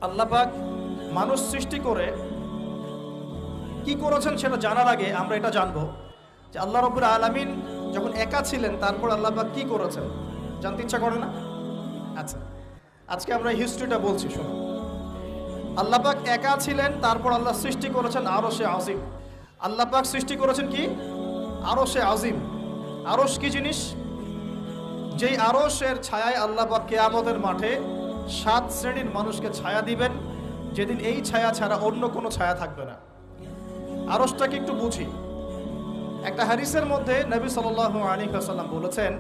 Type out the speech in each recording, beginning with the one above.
আল্লাহ পাক মানুষ সৃষ্টি করে কি করেছেন সেটা জানার আগে আমরা এটা জানবো যে আল্লাহ রাব্বুল আলামিন যখন একা ছিলেন তারপর আল্লাহ পাক কি করেছেন, জানতে ইচ্ছা করে না? আচ্ছা, আজকে আমরা হিস্ট্রিটা বলছি, শোনো। আল্লাহ পাক একা ছিলেন, তারপর আল্লাহ সৃষ্টি করেছেন আরশে আজিম। আল্লাহ পাক সৃষ্টি করেছেন কি? আরশে আজিম। আরশ কি জিনিস? যেই আরশের ছায়ায় আল্লাহ পাক কিয়ামতের মাঠে 7 শ্রেণীর মানুষকে ছায়া দিবেন, যেদিন এই ছায়া ছাড়া অন্য কোনো ছায়া থাকবে না। আরশটাকে একটু বুঝি। একটা হাদিসের মধ্যে নবী সাল্লাল্লাহু আলাইহি ওয়াসাল্লাম বলেছেন,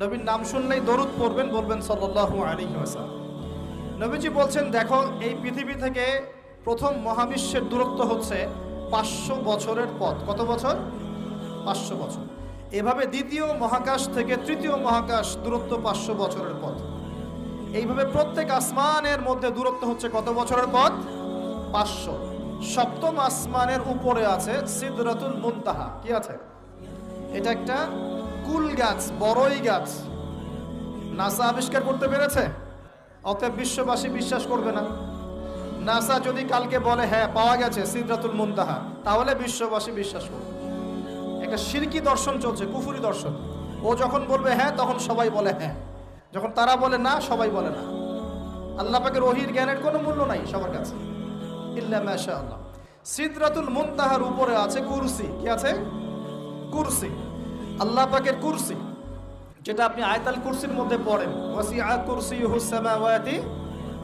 নবীর নাম শুনলেই দরুদ পড়বেন, বলবেন সাল্লাল্লাহু আলাইহি ওয়াসাল্লাম। নবীজি বলছেন, দেখো এই পৃথিবী থেকে প্রথম মহাবিশ্বের দূরত্ব হচ্ছে 500 বছরের পথ। কত বছর? 500 বছর। এভাবে দ্বিতীয় মহাকাশ থেকে তৃতীয় মহাকাশ দূরত্ব 500 বছরের পথ। এইভাবে প্রত্যেক আসমানের মধ্যে দূরত্ব হচ্ছে কত বছরের পথ? 500। সপ্তম আসমানের উপরে আছে সিদরাতুল মুনতাহা। কি আছে? এটা একটা কুল গাছ, বড়ই গাছ। নাসা আবিষ্কার করতে পেরেছে, অতএব বিশ্ববাসী বিশ্বাস করবে না। নাসা যদি কালকে বলে হ্যাঁ পাওয়া গেছে সিদরাতুল মুনতাহা, তাহলে বিশ্ববাসী বিশ্বাস করবে। একটা শিরকি দর্শন চলছে, কুফরি দর্শন। ও যখন বলবে হ্যাঁ, তখন সবাই বলে হ্যাঁ, যখন তারা বলে না, সবাই বলে না। আল্লাহ পাকের ওহীর জ্ঞানের কোনো মূল্য নাই সবার কাছে, ইল্লা মাশাআল্লাহ। সিদরাতুল মুনতাহার উপরে আছে কুরসি। কি আছে? কুরসি। আল্লাহ পাকের কুরসি, যেটা আপনি আয়াতুল কুরসির মধ্যে পড়েন, ওয়াসিআ কুরসিয়ুহুস সামাওয়াতি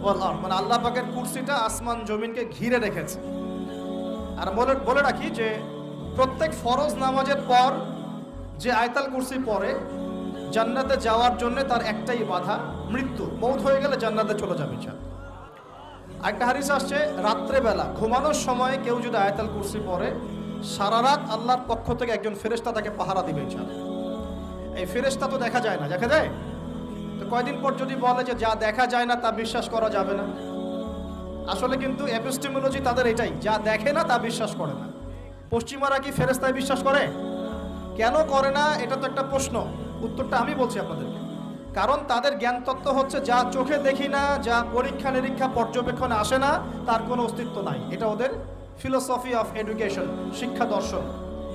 ওয়াল আরদ, মানে আল্লাহ পাকের কুরসিটা আসমান জমিনকে ঘিরে রেখেছে। আর বলে রাখি যে প্রত্যেক ফরজ নামাজের পর যে আয়াতুল কুরসি পড়ে, জান্নাতে যাওয়ার জন্য তার একটাই বাধা, মৃত্যু। মৌত হয়ে গেলে জান্নাতে চলে যাবে। একটা হাদিস আসছে, রাত্রেবেলা ঘুমানোর সময় কেউ যদি আয়াতুল কুরসি পড়ে, সারা রাত আল্লাহর পক্ষ থেকে একজন ফেরেশতা তাকে পাহারা দিবে ইনশাআল্লাহ। এই ফেরেশতা তো দেখা যায় না, দেখা যায়? তো কয়দিন পর যদি বলে যে যা দেখা যায় না তা বিশ্বাস করা যাবে না, আসলে কিন্তু এপিস্টেমোলজি তাদের এটাই, যা দেখে না তা বিশ্বাস করে না। পশ্চিমারা কি ফেরেশতায় বিশ্বাস করে? কেন করে না? এটা তো একটা প্রশ্ন, উত্তরটা আমি বলছি আপনাদেরকে। কারণ তাদের জ্ঞান তত্ত্ব হচ্ছে যা চোখে দেখি না, যা পরীক্ষা নিরীক্ষা পর্যবেক্ষণে আসে না, তার কোনো অস্তিত্ব নাই। এটা ওদের ফিলোসফি অফ এডুকেশন, শিক্ষা দর্শন।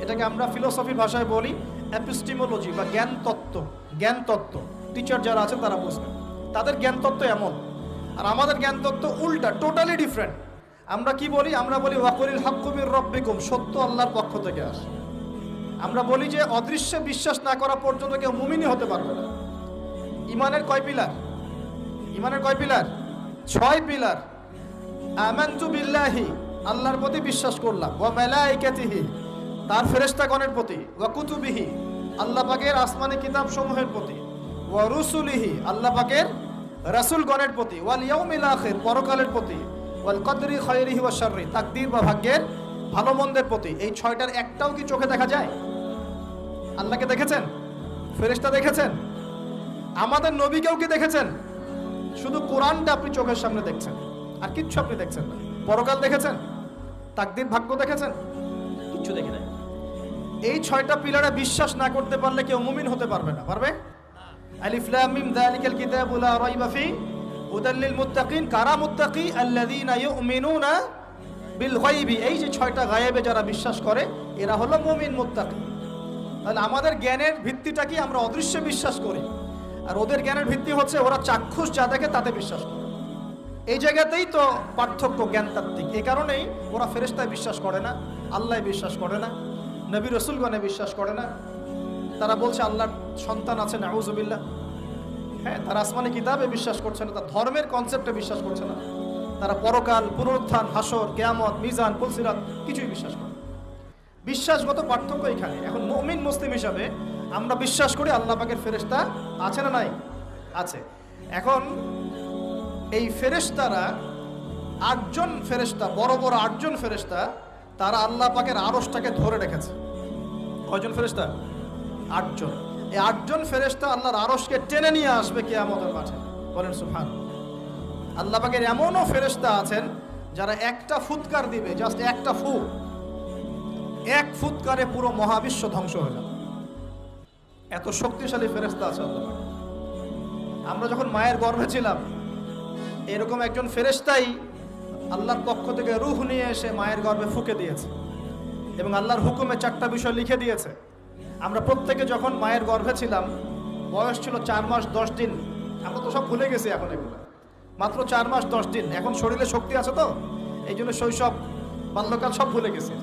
এটাকে আমরা ফিলোসফির ভাষায় বলি এপিস্টেমোলজি বা জ্ঞান তত্ত্ব। জ্ঞান তত্ত্ব টিচার যারা আছেন তারা বুঝবেন, তাদের জ্ঞান তত্ত্ব এমন। আর আমাদের জ্ঞান তত্ত্ব উল্টা, টোটালি ডিফারেন্ট। আমরা কি বলি? আমরা বলি ওয়াকুলিল হাক্কু মির রাব্বিকুম, সত্য আল্লাহর পক্ষ থেকে আসে। আমরা বলি যে অদৃশ্যে বিশ্বাস না করা পর্যন্ত কেউ মুমিনই হতে পারবে না। ইমানের কয় পিলার? ইমানের কয় পিলার? 6 পিলার। আমানতু বিল্লাহি, আল্লাহর প্রতি বিশ্বাস করলাম, ওয়া মালাইকাতিহি, তার ফেরেশতাগণের প্রতি, ওয়া কুতুবিহি, আল্লাহ পাকের আসমানি কিতাব সমূহের প্রতি, ওয়া রুসুলিহি, আল্লাহ পাকের রাসূলগণের প্রতি, ওয়াল ইয়াউমিল আখির, পরকালের প্রতি, ওয়াল কদরি খায়রিহি ওয়া শাররি, তাকদীর বা ভাগ্যের ভালো মন্দের প্রতি। এই 6টার একটাও কি চোখে দেখা যায়? আল্লাহকে দেখেছেন? ফেরেশতা দেখেছেন? আমাদের নবীকেও কি দেখেছেন? শুধু কোরআনটা আপনি চোখের সামনে দেখছেন, আর কিচ্ছু আপনি দেখছেন না। পরকাল দেখেছেন? তাকদীর ভাগ্য দেখেছেন? কিচ্ছু দেখে নাই। এই 6টা পিলারে বিশ্বাস না করতে পারলে কেউ মুমিন হতে পারবে না। পারবে? আলিফ লাম মিম যালিকাল কিতাবু লা রাইবা ফি হুদাল লিল মুত্তাকিন। কারা মুত্তাকি? আল্লাযীনা ইউমিনুনা বিল গায়বি। এই যে 6টা গায়েবে যারা বিশ্বাস করে, এরা হলো মুমিন, মুত্তাকি। তাহলে আমাদের জ্ঞানের ভিত্তিটা কি? আমরা অদৃশ্যে বিশ্বাস করি, আর ওদের জ্ঞানের ভিত্তি হচ্ছে ওরা চাক্ষুষ যা দেখে তাতে বিশ্বাস করে। এই জায়গাতেই তো পার্থক্য জ্ঞানতাত্ত্বিক। এই কারণেই ওরা ফেরেশতায় বিশ্বাস করে না, আল্লাহ বিশ্বাস করে না, নবী রাসূলগণে বিশ্বাস করে না। তারা বলছে আল্লাহর সন্তান আছে, নাউযুবিল্লাহ। হ্যাঁ, তারা আসমানি কিতাবে বিশ্বাস করছে না, তার ধর্মের কনসেপ্টে বিশ্বাস করছে না। তারা পরকাল, পুনরুত্থান, হাসর, কিয়ামত, মিজান, পুলসিরাত কিছুই বিশ্বাস করে। বিশ্বাসগত পার্থক্য এখানে। এখন মুমিন মুসলিম হিসাবে আমরা বিশ্বাস করি আল্লাহ পাকের ফেরেশতা আছে না নাই? আছে। এখন এই ফেরেশতারা 8জন ফেরেশতা, বড় বড় 8জন ফেরেশতা, তারা আল্লাহ পাকের আরশটাকে ধরে রেখেছে। কয়জন ফেরেশতা? 8জন। এই 8জন ফেরেশতা আল্লাহর আরশকে টেনে নিয়ে আসবে কিয়ামতের মাঠে। বলেন সুবহানাল্লাহ। আল্লাহ পাকের এমনও ফেরেশতা আছেন যারা একটা ফুৎকার দিবে, জাস্ট একটা ফু, 1 ফুৎকারে পুরো মহাবিশ্ব ধ্বংস হয়ে যাবে। এত শক্তিশালী ফেরেশতা আছে আল্লাহ পাক। আমরা যখন মায়ের গর্ভে ছিলাম, এরকম একজন ফেরেশতাই আল্লাহর পক্ষ থেকে রূহ নিয়ে এসে মায়ের গর্ভে ফুঁকে দিয়েছে এবং আল্লাহর হুকুমে 4টা বিষয় লিখে দিয়েছে। আমরা প্রত্যেকে যখন মায়ের গর্ভে ছিলাম, বয়স ছিল 4 মাস 10 দিন। আমরা তো সব ভুলে গেছি এখন, এগুলো মাত্র 4 মাস 10 দিন। এখন শরীরে শক্তি আছে তো, এই জন্য শৈশব বাল্যকাল সব ভুলে গেছি।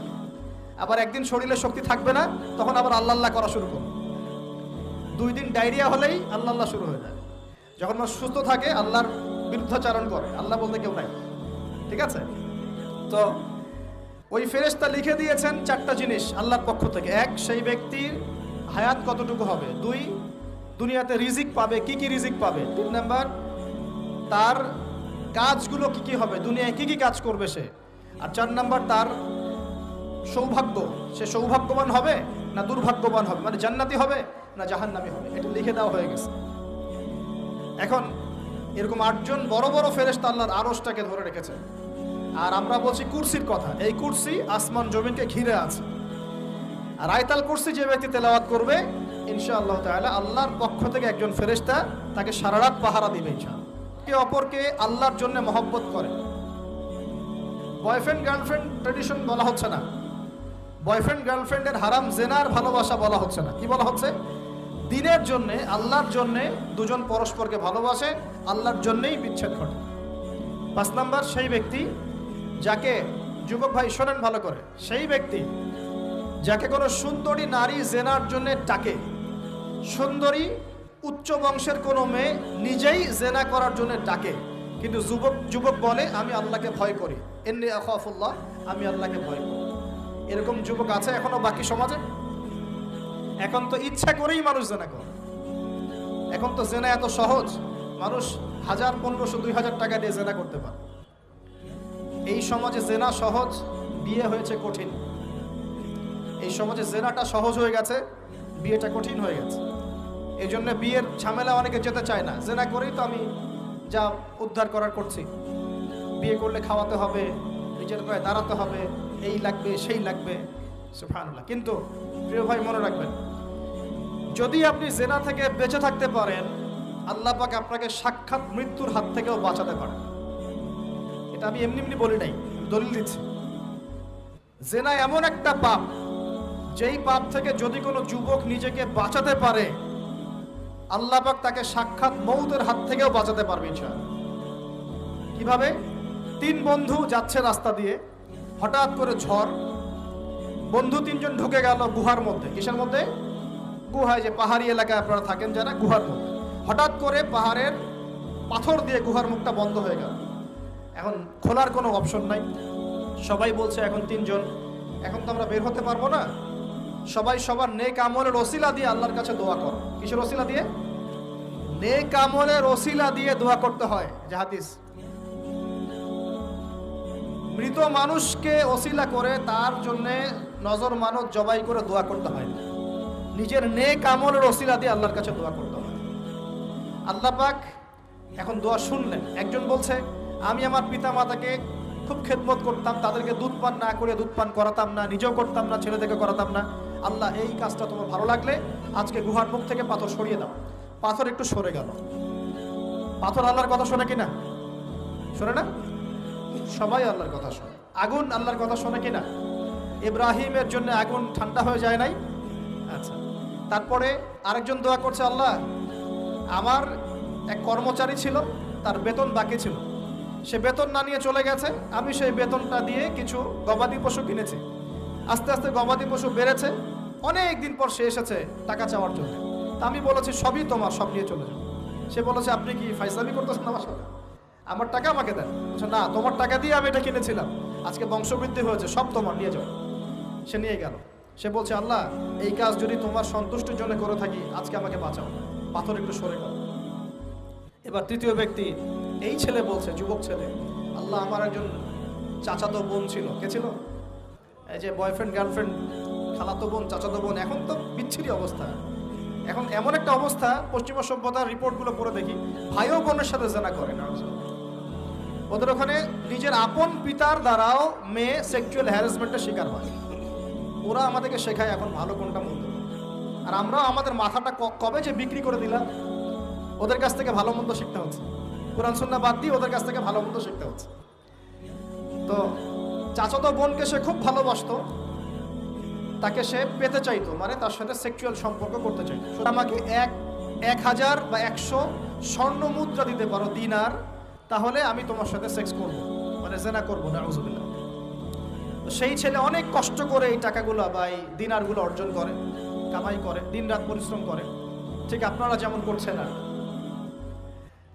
আবার একদিন শরীরে শক্তি থাকবে না, তখন আবার আল্লাহ আল্লাহ করা শুরু করবে। 2 দিন ডায়রিয়া হলেই আল্লাহ আল্লাহ শুরু হয়ে যায়। যখন মানুষ সুস্থ থাকে আল্লাহর বিরুদ্ধাচারণ করে, আল্লাহ বলতে কেউ নাই। ঠিক আছে? তো ওই ফেরেশতা লিখে দিয়েছেন 4টা জিনিস আল্লাহর পক্ষ থেকে। 1, সেই ব্যক্তির হায়াত কতটুকু হবে। 2, দুনিয়াতে রিজিক পাবে, কি কি রিজিক পাবে। 3 নাম্বার, তার কাজগুলো কি কি হবে, দুনিয়ায় কি কি কাজ করবে সে। আর 4 নাম্বার, তার সৌভাগ্য, সে সৌভাগ্যবান হবে না দুর্ভাগ্যবান হবে, মানে জান্নাতি হবে না জাহান্নামী হবে। এটা লিখে দেওয়া হয়ে গেছে। এখন এরকম 8 জন বড় বড় ফেরেশতা আল্লাহর আরশটাকে ধরে রেখেছে। আর আমরা বলছি কুরসির কথা। এই কুরসি আসমান জমিনকে ঘিরে আছে। আর আয়াতুল কুরসি যে ব্যক্তি তেলাওয়াত করবে, ইনশাআল্লাহ তাআলা আল্লাহর পক্ষ থেকে একজন ফেরেশতা তাকে সারা রাত পাহারা দিবে ইনশাআল্লাহ। একে অপরকে আল্লাহর জন্য মহব্বত করে। বয়ফ্রেন্ড গার্লফ্রেন্ড ট্রেডিশন বলা হচ্ছে না। বয়ফ্রেন্ড গার্লফ্রেন্ডের হারাম জেনার ভালোবাসা বলা হচ্ছে না। কি বলা হচ্ছে? দিনের জন্য, আল্লাহর জন্য দুজন পরস্পরকে ভালোবাসে, আল্লাহর জন্যই বিচ্ছেদ ঘটে। 5 নাম্বার, সেই ব্যক্তি যাকে, যুবক ভাই শোনেন ভালো করে, সেই ব্যক্তি যাকে কোনো সুন্দরী নারী জেনার জন্য ডাকে। সুন্দরী উচ্চ বংশের কোনো মেয়ে নিজেই জেনা করার জন্য ডাকে, কিন্তু যুবক বলে আমি আল্লাহকে ভয় করি, ইন্নী আখাফুল্লাহ, আমি আল্লাহকে ভয় করি। এরকম যুবক আছে এখনো বাকি সমাজে? এখন তো ইচ্ছা করেই মানুষ জেনা করে। এখন তো জেনা এত সহজ, মানুষ 1000, 1500, 2000 টাকা দিয়ে জেনা করতে পারে। এই সমাজে জেনা সহজ, বিয়ে হয়েছে কঠিন। এই সমাজে জেনাটা সহজ হয়ে গেছে, বিয়েটা কঠিন হয়ে গেছে। এই জন্য বিয়ের ঝামেলা অনেকে যেতে চায় না। জেনা করেই তো আমি যা উদ্ধার করার করছি। বিয়ে করলে খাওয়াতে হবে, নিজের গায়ে দাঁড়াতে হবে, এই লাগবে সেই লাগবে, সুবহানাল্লাহ। কিন্তু প্রিয় ভাই মনে রাখবেন, যদি আপনি জেনা থেকে বেঁচে থাকতে পারেন, আল্লাহ পাক আপনাকে সাক্ষাৎ মৃত্যুর হাত থেকেও বাঁচাতে পারেন। এটা আমি এমনি এমনি বলি নাই, দলিল দিচ্ছি। জেনা এমন একটা পাপ, যেই পাপ থেকে যদি কোনো যুবক নিজেকে বাঁচাতে পারে, আল্লাহ পাক তাকে সাক্ষাৎ মৌতের হাত থেকেও বাঁচাতে পারবে ইনশাআল্লাহ। কিভাবে? 3 বন্ধু যাচ্ছে রাস্তা দিয়ে, হঠাৎ করে ঝড়, বন্ধু 3 জন ঢুকে গেল গুহার মধ্যে। কিসের মধ্যে? গুহায়, যে পাহাড়ি এলাকায় আপনারা থাকেন যারা, গুহার মধ্যে। হঠাৎ করে পাহাড়ের পাথর দিয়ে গুহার মুখটা বন্ধ হয়ে গেল। এখন খোলার কোনো অপশন নাই। সবাই বলছে এখন 3 জন, এখন তো আমরা বের হতে পারবো না। সবাই সবার নেক আমলের ওসিলা দিয়ে আল্লাহর কাছে দোয়া করো। কিসের ওসিলা দিয়ে? নেক আমলের ওসিলা দিয়ে দোয়া করতে হয়। যে হাদিস, মৃত মানুষকে ওসিলা করে তার জন্য নজর মানত জবাই করে দোয়া করতে হয় না। নিজের নেক আমলের ওসিলা দিয়ে আল্লাহর কাছে দোয়া করতে হয়। আল্লাহ পাক এখন দোয়া শুনলেন। একজন বলছে আমি আমার পিতা মাতাকে খুব খেদমত করতাম, তাদেরকে দুধ পান না করে দুধ পান করাতাম না, নিজেও করতাম না, ছেলেদেরকে করাতাম না। আল্লাহ, এই কাজটা তোমার ভালো লাগলে আজকে গুহার মুখ থেকে পাথর সরিয়ে দাও। পাথর একটু সরে গেল। পাথর আল্লাহর কথা শোনে কিনা? শোনে না? সবাই আল্লাহর কথা শোনে। আগুন আল্লাহর কথা শোনে কিনা? ইব্রাহিমের জন্য আগুন ঠান্ডা হয়ে যায় নাই? আচ্ছা, তারপরে আরেকজন দোয়া করছে, আল্লাহ আমার এক কর্মচারী ছিল, তার বেতন বাকি ছিল, সে বেতন না নিয়ে চলে গেছে, আমি সেই বেতনটা দিয়ে কিছু গবাদি পশু কিনেছি। আস্তে আস্তে গবাদি পশু বেড়েছে, অনেক দিন পর সে এসেছে টাকা চাওয়ার জন্য। তা আমি বলেছি সবই তোমার, সব নিয়ে চলে যাও। সে বলেছে আপনি কি ফাইজলামি করতেছেন আমার সাথে? আমার টাকা আমাকে দেন। না, তোমার টাকা দিয়ে আমি এটা কিনেছিলাম, আজকে বংশবৃদ্ধি হয়েছে, সব তোমার, নিয়ে যাও। সে নিয়ে গেল। সে বলছে আল্লাহ, এই কাজ যদি তোমার সন্তুষ্টির জন্য করে থাকি, আজকে আমাকে বাঁচাও। পাথর একটু সরে গেল। এবার তৃতীয় ব্যক্তি, এই ছেলে বলছে, যুবক ছেলে, আল্লাহ আমার একজন চাচাতো বোন ছিল। কে ছিল? এই যে বয়ফ্রেন্ড গার্লফ্রেন্ড, খালাতো বোন, চাচাতো বোন, এখন তো বিচ্ছিরি অবস্থা। এখন এমন একটা অবস্থা, পশ্চিমা সভ্যতার রিপোর্টগুলো পড়ে দেখি, ভাইও বোনের সাথে জেনা করে না। ওদের ওখানে নিজের আপন পিতার দ্বারাও মেয়ে সেক্সুয়াল হ্যারাসমেন্টের শিকার হয়। ওরা আমাদেরকে শেখায় এখন ভালো কোনটা মন্দ, আর আমরাও আমাদের মাথাটা কবে যে বিক্রি করে দিলাম, ওদের কাছ থেকে ভালো মন্দ শিখতে হচ্ছে। কোরআন সুন্নাহ বাদ দিয়ে ওদের কাছ থেকে ভালো মন্দ শিখতে হচ্ছে। তো চাচাতো বোনকে সে খুব ভালোবাসতো, তাকে সে পেতে চাইতো, মানে তার সাথে সেক্সুয়াল সম্পর্ক করতে চাইতো। আমাকে 1000 বা 100 স্বর্ণ মুদ্রা দিতে পারো, দিনার, তাহলে আমি তোমার সাথে সেক্স করব, মানে জেনা করবো না, আউযুবিল্লাহ। সেই ছেলে অনেক কষ্ট করে এই টাকাগুলো বা এই দিনারগুলো অর্জন করে, কামাই করে, দিন রাত পরিশ্রম করে, ঠিক আপনারা যেমন করছেন। আর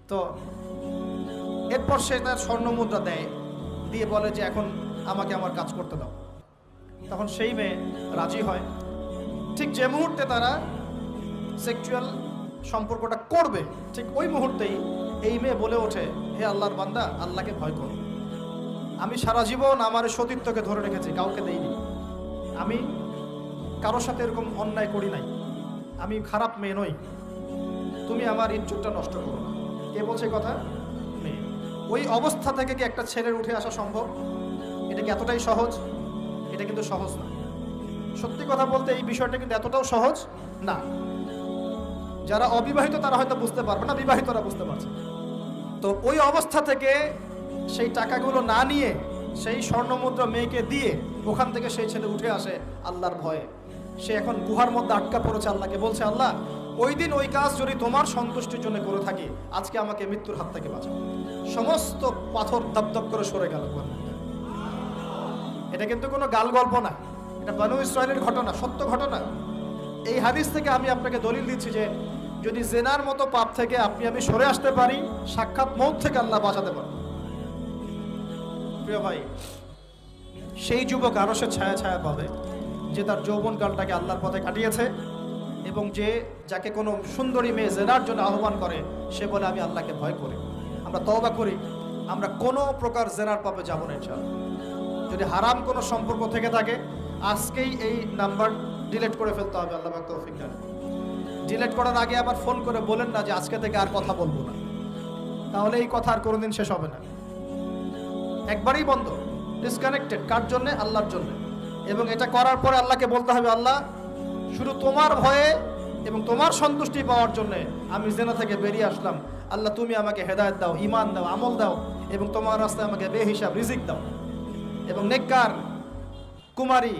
তো এরপর সে তার স্বর্ণ মুদ্রা দেয়, দিয়ে বলে যে এখন আমাকে আমার কাজ করতে দাও। তখন সেই মেয়ে রাজি হয়। ঠিক যে মুহূর্তে তারা সেক্সুয়াল সম্পর্কটা করবে, ঠিক ওই মুহূর্তেই এই মেয়ে বলে ওঠে, হে আল্লাহর বান্দা, আল্লাহকে ভয় করো। আমি সারা জীবন আমার সতীত্বকে ধরে রেখেছি, কাউকে দেইনি, আমি কারোর সাথে এরকম অন্যায় করি নাই, আমি খারাপ মেয়ে নই, তুমি আমার ইজ্জতটা নষ্ট করো না। কে বলছে কথা? মেয়ে। ওই অবস্থা থেকে কি একটা ছেলের উঠে আসা সম্ভব? এটা কি এতটাই সহজ? এটা কিন্তু সহজ না। সত্যি কথা বলতে এই বিষয়টা কিন্তু এতটাও সহজ না। যারা অবিবাহিত তারা হয়তো বুঝতে পারবে না, বিবাহিতরা বুঝতে পারছে। তো ওই অবস্থা থেকে সেই টাকাগুলো না নিয়ে সেই স্বর্ণমুদ্রা মেয়েকে দিয়ে ওখান থেকে সেই ছেলে উঠে আসে আল্লাহর ভয়ে। সে এখন গুহার মধ্যে আটকা পড়েছে, আল্লাহকে বলছে, আল্লাহ ওই দিন ওই কাজ যদি তোমার সন্তুষ্টির জন্য করে থাকি, আজকে আমাকে মৃত্যুর হাত থেকে বাঁচাও। সমস্ত পাথর দপদপ করে সরে গেল। এটা কিন্তু কোনো গাল গল্প না, এটা বনু ইসরাইলের ঘটনা, সত্য ঘটনা। এই হাদিস থেকে আমি আপনাকে দলিল দিচ্ছি যে যদি জেনার মতো পাপ থেকে আমি সরে আসতে পারি, সাক্ষাৎ মৌত থেকে আল্লাহ বাঁচাতে পারে। প্রিয় ভাই, সেই যুবক আরো সে ছায়া ছায়া পাবে যে তার যৌবনকালটাকে আল্লাহর পথে কাটিয়েছে, এবং যাকে কোনো সুন্দরী মেয়ে জেনার জন্য আহ্বান করে, সে বলে আমি আল্লাহকে ভয় করি। আমরা তওবা করি, আমরা কোনো প্রকার জেনার পাপে যাব না ইনশাআল্লাহ। যদি হারাম কোনো সম্পর্ক থেকে থাকে, আজকেই এই নাম্বার ডিলিট করে ফেলতে হবে। আল্লাহ পাক তৌফিক দান। ডিলিট করার আগে আবার ফোন করে বলেন না যে আজকে থেকে আর কথা বলবো না, তাহলে এই কথা আর কোনোদিন শেষ হবে না। একবারই বন্ধ, ডিসকানেক্টেড। কার জন্য? আল্লাহর জন্য। এবং এটা করার পরে আল্লাহকে বলতে হবে, আল্লাহ শুধু তোমার ভয়ে এবং তোমার সন্তুষ্টি পাওয়ার জন্য আমি জেনা থেকে বেরিয়ে আসলাম। আল্লাহ তুমি আমাকে হেদায়েত দাও, ঈমান দাও, আমল দাও, এবং তোমার রাস্তায় আমাকে বেহিসাব রিজিক দাও। এবং নেককার কুমারী,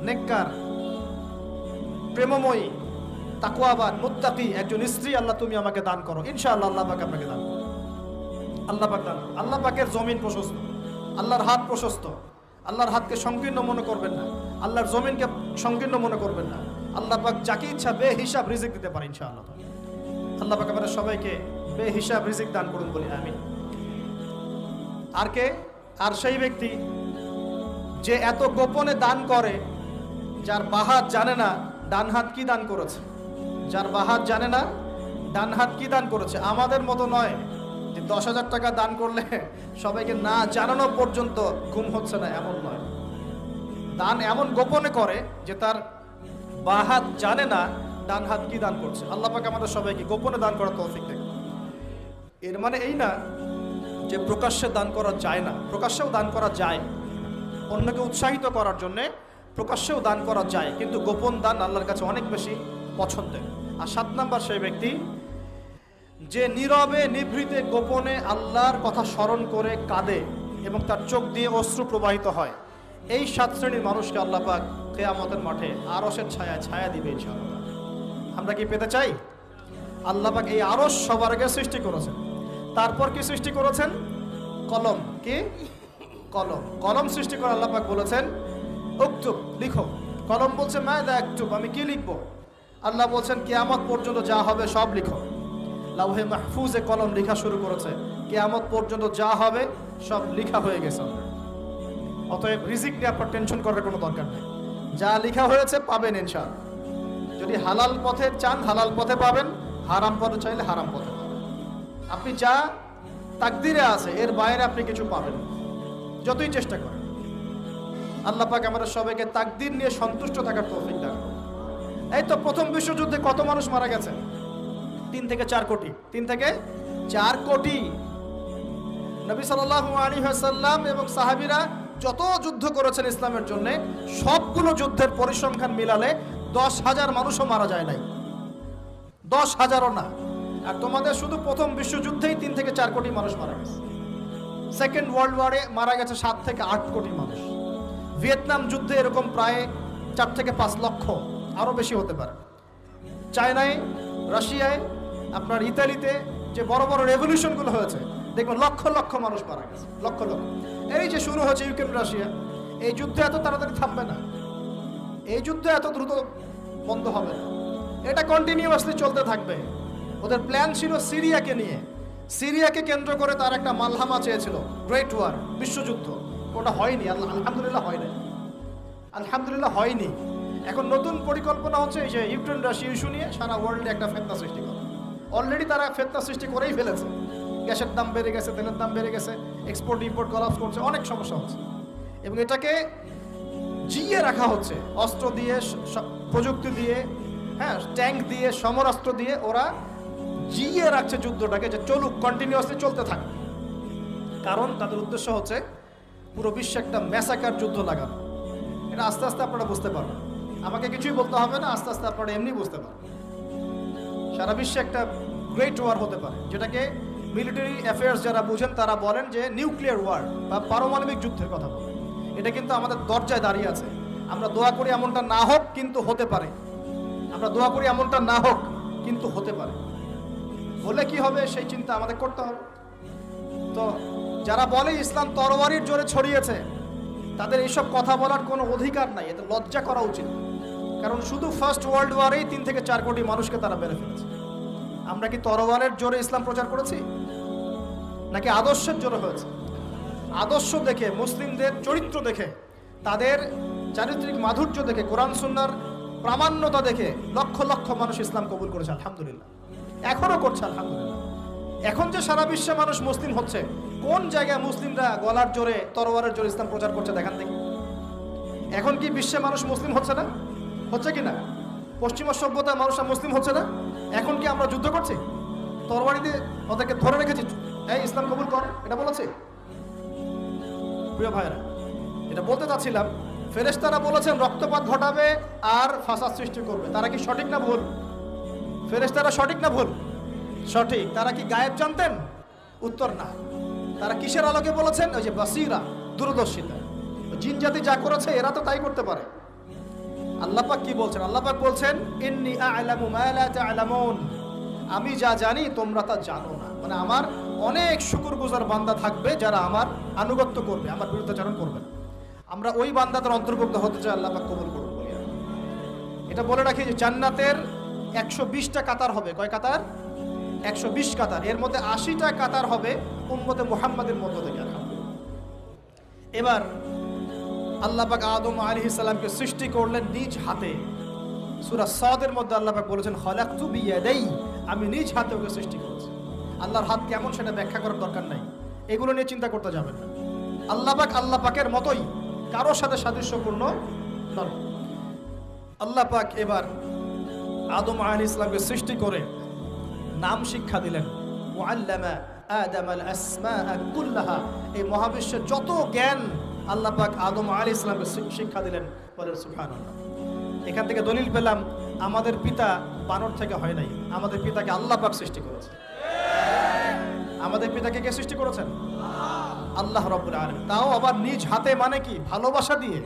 নেককার প্রেমময়ী, তাকওয়াবান, মুত্তাকি একজন স্ত্রী আল্লাহ তুমি আমাকে দান করো। ইনশাআল্লাহ আল্লাহ পাক আপনাকে দান করো। আল্লাহ পাক দান। আল্লাহ পাকের জমিন প্রশস্ত, আল্লাহর হাত প্রশস্ত। আল্লাহর হাতকে সংকীর্ণ মনে করবেন না, আল্লাহর জমিনকে সংকীর্ণ মনে করবেন না। আল্লাহ পাক যাকে ইচ্ছা বেহিসাব রিজিক দিতে পারে ইনশাআল্লাহ। আল্লাহ পাক আমাদের সবাইকে বেহিসাব রিজিক দান করুন বলি আমিন। আর কে? আর সেই ব্যক্তি যে এত গোপনে দান করে, যার বাহাত জানে না ডান হাত কি দান করেছে, যার বাহাত জানে না ডান হাত কি দান করেছে। আমাদের মতো নয় যে 10,000 টাকা দান করলে সবাইকে না জানানো পর্যন্ত ঘুম হচ্ছে না, এমন নয়। দান এমন গোপনে করে যে তার বাহাত জানে না ডান হাত কি দান করছে। আল্লাহ পাক আমাদের সবাইকে গোপনে দান করার তৌফিক দেন। এর মানে এই না যে প্রকাশ্যে দান করা যায় না, প্রকাশ্যেও দান করা যায়। অন্যকে উৎসাহিত করার জন্য প্রকাশ্যেও দান করা যায়, কিন্তু গোপন দান আল্লাহর কাছে অনেক বেশি পছন্দের। আর 7 নাম্বার সেই ব্যক্তি যে নীরবে নিভৃতে গোপনে আল্লাহর কথা স্মরণ করে কাঁদে এবং তার চোখ দিয়ে অশ্রু প্রবাহিত হয়। এই 7 শ্রেণীর মানুষকে আল্লাহ পাক কিয়ামতের মাঠে আরশের ছায়া ছায়া দিবে ইনশাআল্লাহ। আমরা কি পেতে চাই? আল্লাহ পাক এই আরশ সবার আগে সৃষ্টি করেছেন। তারপর কি সৃষ্টি করেছেন? কলম। কি? কলম। কলম সৃষ্টি করে আল্লাহ পাক বলেছেন উকতুব, লিখো। কলম বলছে মাযা আকতুব, আমি কি লিখবো? আল্লাহ বলছেন কিয়ামত পর্যন্ত যা হবে সব লিখো। লাউহে মাহফুজে কলম লেখা শুরু করেছে, কিয়ামত পর্যন্ত যা হবে সব লেখা হয়ে গেছে। অতএব রিজিক নিয়ে আপনার টেনশন করার কোনো দরকার নেই। যা লেখা হয়েছে পাবেন ইনশাআল্লাহ। যদি হালাল পথে চান হালাল পথে পাবেন, হারাম পথে চাইলে হারাম পথে পাবেন। আপনি যা তাকদিরে আছে এর বাইরে আপনি কিছু পাবেন যতই চেষ্টা করেন। আল্লাহ পাক আমাদের সবাইকে তাকদির নিয়ে সন্তুষ্ট থাকার তৌফিক দান করুন। এই তো প্রথম বিশ্বযুদ্ধে কত মানুষ মারা গেছে? 3 থেকে 4 কোটি। 3 থেকে 4 কোটি। নবী সাল্লাল্লাহু আলাইহি ওয়াসাল্লাম এবং সাহাবীরা যত যুদ্ধ করেছেন ইসলামের জন্য, সবগুলো যুদ্ধের পরিসংখ্যান মিলালে 10,000 মানুষও মারা যায় নাই। 10,000ও না। আর তোমাদের শুধু প্রথম বিশ্বযুদ্ধেই 3 থেকে 4 কোটি মানুষ মারা গেছে। সেকেন্ড ওয়ার্ল্ড ওয়ারে মারা গেছে 7 থেকে 8 কোটি মানুষ। ভিয়েতনাম যুদ্ধে এরকম প্রায় 4 থেকে 5 লক্ষ, আরও বেশি হতে পারে। চায়নায়, রাশিয়ায়, আপনার ইতালিতে যে বড় বড় রেভলিউশনগুলো হয়েছে, দেখবেন লক্ষ লক্ষ মানুষ মারা গেছে, লক্ষ লক্ষ। এই যে শুরু হয়েছে ইউক্রেন রাশিয়া, এই যুদ্ধ এত তাড়াতাড়ি থামবে না, এই যুদ্ধ এত দ্রুত বন্ধ হবে না, এটা কন্টিনিউয়াসলি চলতে থাকবে। ওদের প্ল্যান ছিল সিরিয়াকে নিয়ে, সিরিয়াকে কেন্দ্র করে তার একটা মালহামা চেয়েছিল, গ্রেট ওয়ার, বিশ্বযুদ্ধ। ওটা হয়নি, আলহামদুলিল্লাহ হয়নি, আলহামদুলিল্লাহ হয়নি। এখন নতুন পরিকল্পনা হচ্ছে এই যে ইউক্রেন রাশিয়া ইস্যু নিয়ে সারা ওয়ার্ল্ডে একটা ফেতনা সৃষ্টি করা। অলরেডি তারা ফেতনা সৃষ্টি করেই ফেলেছে। গ্যাসের দাম বেড়ে গেছে, তেলের দাম বেড়ে গেছে, এক্সপোর্ট ইম্পোর্ট কলাপস করছে, অনেক সমস্যা হচ্ছে। এবং এটাকে জিয়ে রাখা হচ্ছে অস্ত্র দিয়ে, প্রযুক্তি দিয়ে, হ্যাঁ, ট্যাঙ্ক দিয়ে, সমরাস্ত্র দিয়ে ওরা জিয়ে রাখছে যুদ্ধটাকে, যে চলুক, কন্টিনিউয়াসলি চলতে থাকে। কারণ তাদের উদ্দেশ্য হচ্ছে পুরো বিশ্বে একটা ম্যাসাকার যুদ্ধ লাগানো। এটা আস্তে আস্তে আপনারা বুঝতে পারবেন, আমাকে কিছুই বলতে হবে না, আস্তে আস্তে আপনারা এমনি বুঝতে পারবেন। সারা বিশ্বে একটা গ্রেট ওয়ার হতে পারে, যেটাকে মিলিটারি অ্যাফেয়ার্স যারা বুঝেন তারা বলেন যে নিউক্লিয়ার ওয়ার বা পারমাণবিক যুদ্ধের কথা বলেন। এটা কিন্তু আমাদের দরজায় দাঁড়িয়ে আছে। আমরা দোয়া করি এমনটা না হোক, কিন্তু হতে পারে। আমরা দোয়া করি এমনটা না হোক, কিন্তু হতে পারে। হলে কি হবে সেই চিন্তা আমাদের করতে হবে। তো যারা বলে ইসলাম তরবারির জোরে ছড়িয়েছে, তাদের এইসব কথা বলার কোনো অধিকার নাই, এতে লজ্জা করা উচিত। কারণ শুধু ফার্স্ট ওয়ার্ল্ড ওয়ারেই 3 থেকে 4 কোটি মানুষকে তারা মেরে ফেলেছে। আমরা কি তরবারের জোরে ইসলাম প্রচার করেছি, নাকি আদর্শের জোরে হয়েছে? আদর্শ দেখে, মুসলিমদের চরিত্র দেখে, তাদের চারিত্রিক মাধুর্য দেখে, কোরআন সুন্নাহর প্রামাণ্যতা দেখে লক্ষ লক্ষ মানুষ ইসলাম কবুল করেছে, আলহামদুলিল্লাহ। এখনো করছে, আলহামদুলিল্লাহ। এখন যে সারা বিশ্বে মানুষ মুসলিম হচ্ছে, কোন জায়গায় মুসলিমরা গলার জোরে, তরবারের জোরে ইসলাম প্রচার করছে দেখান দেখি। এখন কি বিশ্বে মানুষ মুসলিম হচ্ছে না? হচ্ছে কি না? পশ্চিমা সভ্যতায় মানুষরা মুসলিম হচ্ছে না? এখন কি আমরা যুদ্ধ করছি? তরবারি দিয়ে ওদেরকে ধরে রেখেছি, এই ইসলাম কবুল কর, এটা বলেছে? প্রিয় ভাইরা, এটা বলতে চাচ্ছিলাম, ফেরেশতারা বলেছেন রক্তপাত ঘটাবে আর ফাসাদ সৃষ্টি করবে। তারা কি সঠিক না ভুল? ফেরেশতারা সঠিক না ভুল? সঠিক। তারা কি গায়েব জানতেন? উত্তর না। তারা কিসের আলোকে বলেছেন? ওই যে বাসিরা, দূরদর্শিতা। জিন জাতি যা করেছে এরা তো তাই করতে পারে। আল্লাহ পাক কি বলছেন? আল্লাহ পাক বলছেন ইন্নী আ'লামু মা লা তা'লামুন, আমি যা জানি তোমরা তা জানো না। মানে আমার অনেক শুকরগুজার বান্দা থাকবে যারা আমার আনুগত্য করবে, আমার বিরুদ্ধাচরণ করবে। আমরা ওই বান্দাদের অন্তর্ভুক্ত হতে চাই, আল্লাহ পাক কবুল করুন বলি। এটা বলে রাখি যে জান্নাতের 120টা কাতার হবে। কয় কাতার? 120 কাতার। এর মধ্যে 80টা কাতার হবে উম্মতে মুহাম্মাদের মধ্য থেকে। এবার আল্লাহ পাক আদম আলাইহিস সালামকে সৃষ্টি করলেন নিজ হাতে। সূরা সাদের মধ্যে আল্লাহ পাক বলেছেন খালাকতু বিয়াদাই, আমি নিজ হাতে ওকে সৃষ্টি করেছি। আল্লাহর হাত কেমন সেটা ব্যাখ্যা করার দরকার নাই, এগুলো নিয়ে চিন্তা করতে যাবেন না। আল্লাহ পাকের মতোই, কারোর সাথে সাদৃশ্যপূর্ণ নয়। আল্লাহ পাক এবার আদম আলাইহিস সালামকে সৃষ্টি করে নাম শিক্ষা দিলেন। ওয়াল্লামা আদামাল আসমাআ কুল্লাহা, এই মহাবিশ্বের যত জ্ঞান আল্লাহ পাক আদম আলাইহিস সালামকে শিক্ষা দিলেন। বলেন সুবহানাল্লাহ। এখান থেকে দলিল পেলাম আমাদের পিতা বানর থেকে হয় নাই, আমাদের পিতাকে আল্লাহ পাক সৃষ্টি করেছে। আমাদের পিতাকে কে সৃষ্টি করেছেন? আল্লাহ রাব্বুল আলামিন। তাও আবার নিজ হাতে, মানে কি? ভালোবাসা দিয়ে,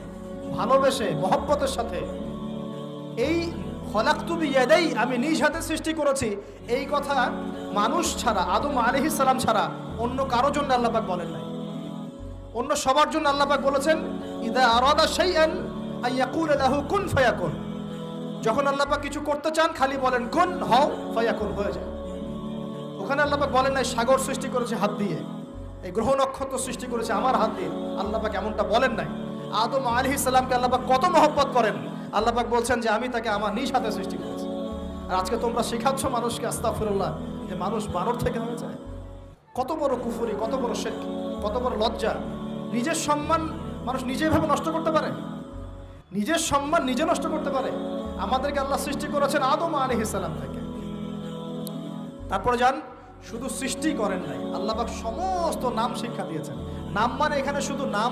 ভালোবেসে, মহব্বতের সাথে। এই খলাকতু বিয়াদাই, আমি নিজ হাতে সৃষ্টি করেছি, এই কথা মানুষ ছাড়া, আদম আলাইহিস সালাম ছাড়া অন্য কারোর জন্য আল্লাহ পাক বলেন নাই। অন্য সবার জন্য আল্লাহ পাক বলেছেন ইদা আরাদা শাইআন আইয়াকুল লাহু কুন ফায়াকুন। যখন আল্লাহ পাক কিছু করতে চান খালি বলেন কুন, হও, ফায়াকুন, হয়ে যায়। ওখানে আল্লাহ পাক বলেন নাই সাগর সৃষ্টি করেছে হাত দিয়ে, এই গ্রহ নক্ষত্র সৃষ্টি করেছে আমার হাত দিয়ে। আল্লাহ পাক এমনটা বলেন নাই। আদম আলাইহিস সালামকে আল্লাহ পাক কত মহব্বত করেন, আল্লাহ পাক বলছেন যে আমি তাকে আমার নিজ হাতে সৃষ্টি করেছি। আর আজকে তোমরা শেখাচ্ছ মানুষকে আস্তাগফিরুল্লাহ, যে মানুষ বানর থেকে হয়ে যায়। কত বড় কুফরি, কত বড় শিরক, কত বড় লজ্জা। নিজের সম্মান মানুষ নিজেই ভাবে নষ্ট করতে পারে, নিজের সম্মান নিজে নষ্ট করতে পারে। আমাদেরকে আল্লাহ সৃষ্টি করেছেন আদম আলাইহিস সালাম থেকে। তারপরে যান, শুধু সৃষ্টি করেন নাই, আল্লাহ পাক সমস্ত নাম শিক্ষা দিয়েছেন। নাম মানে এখানে শুধু নাম,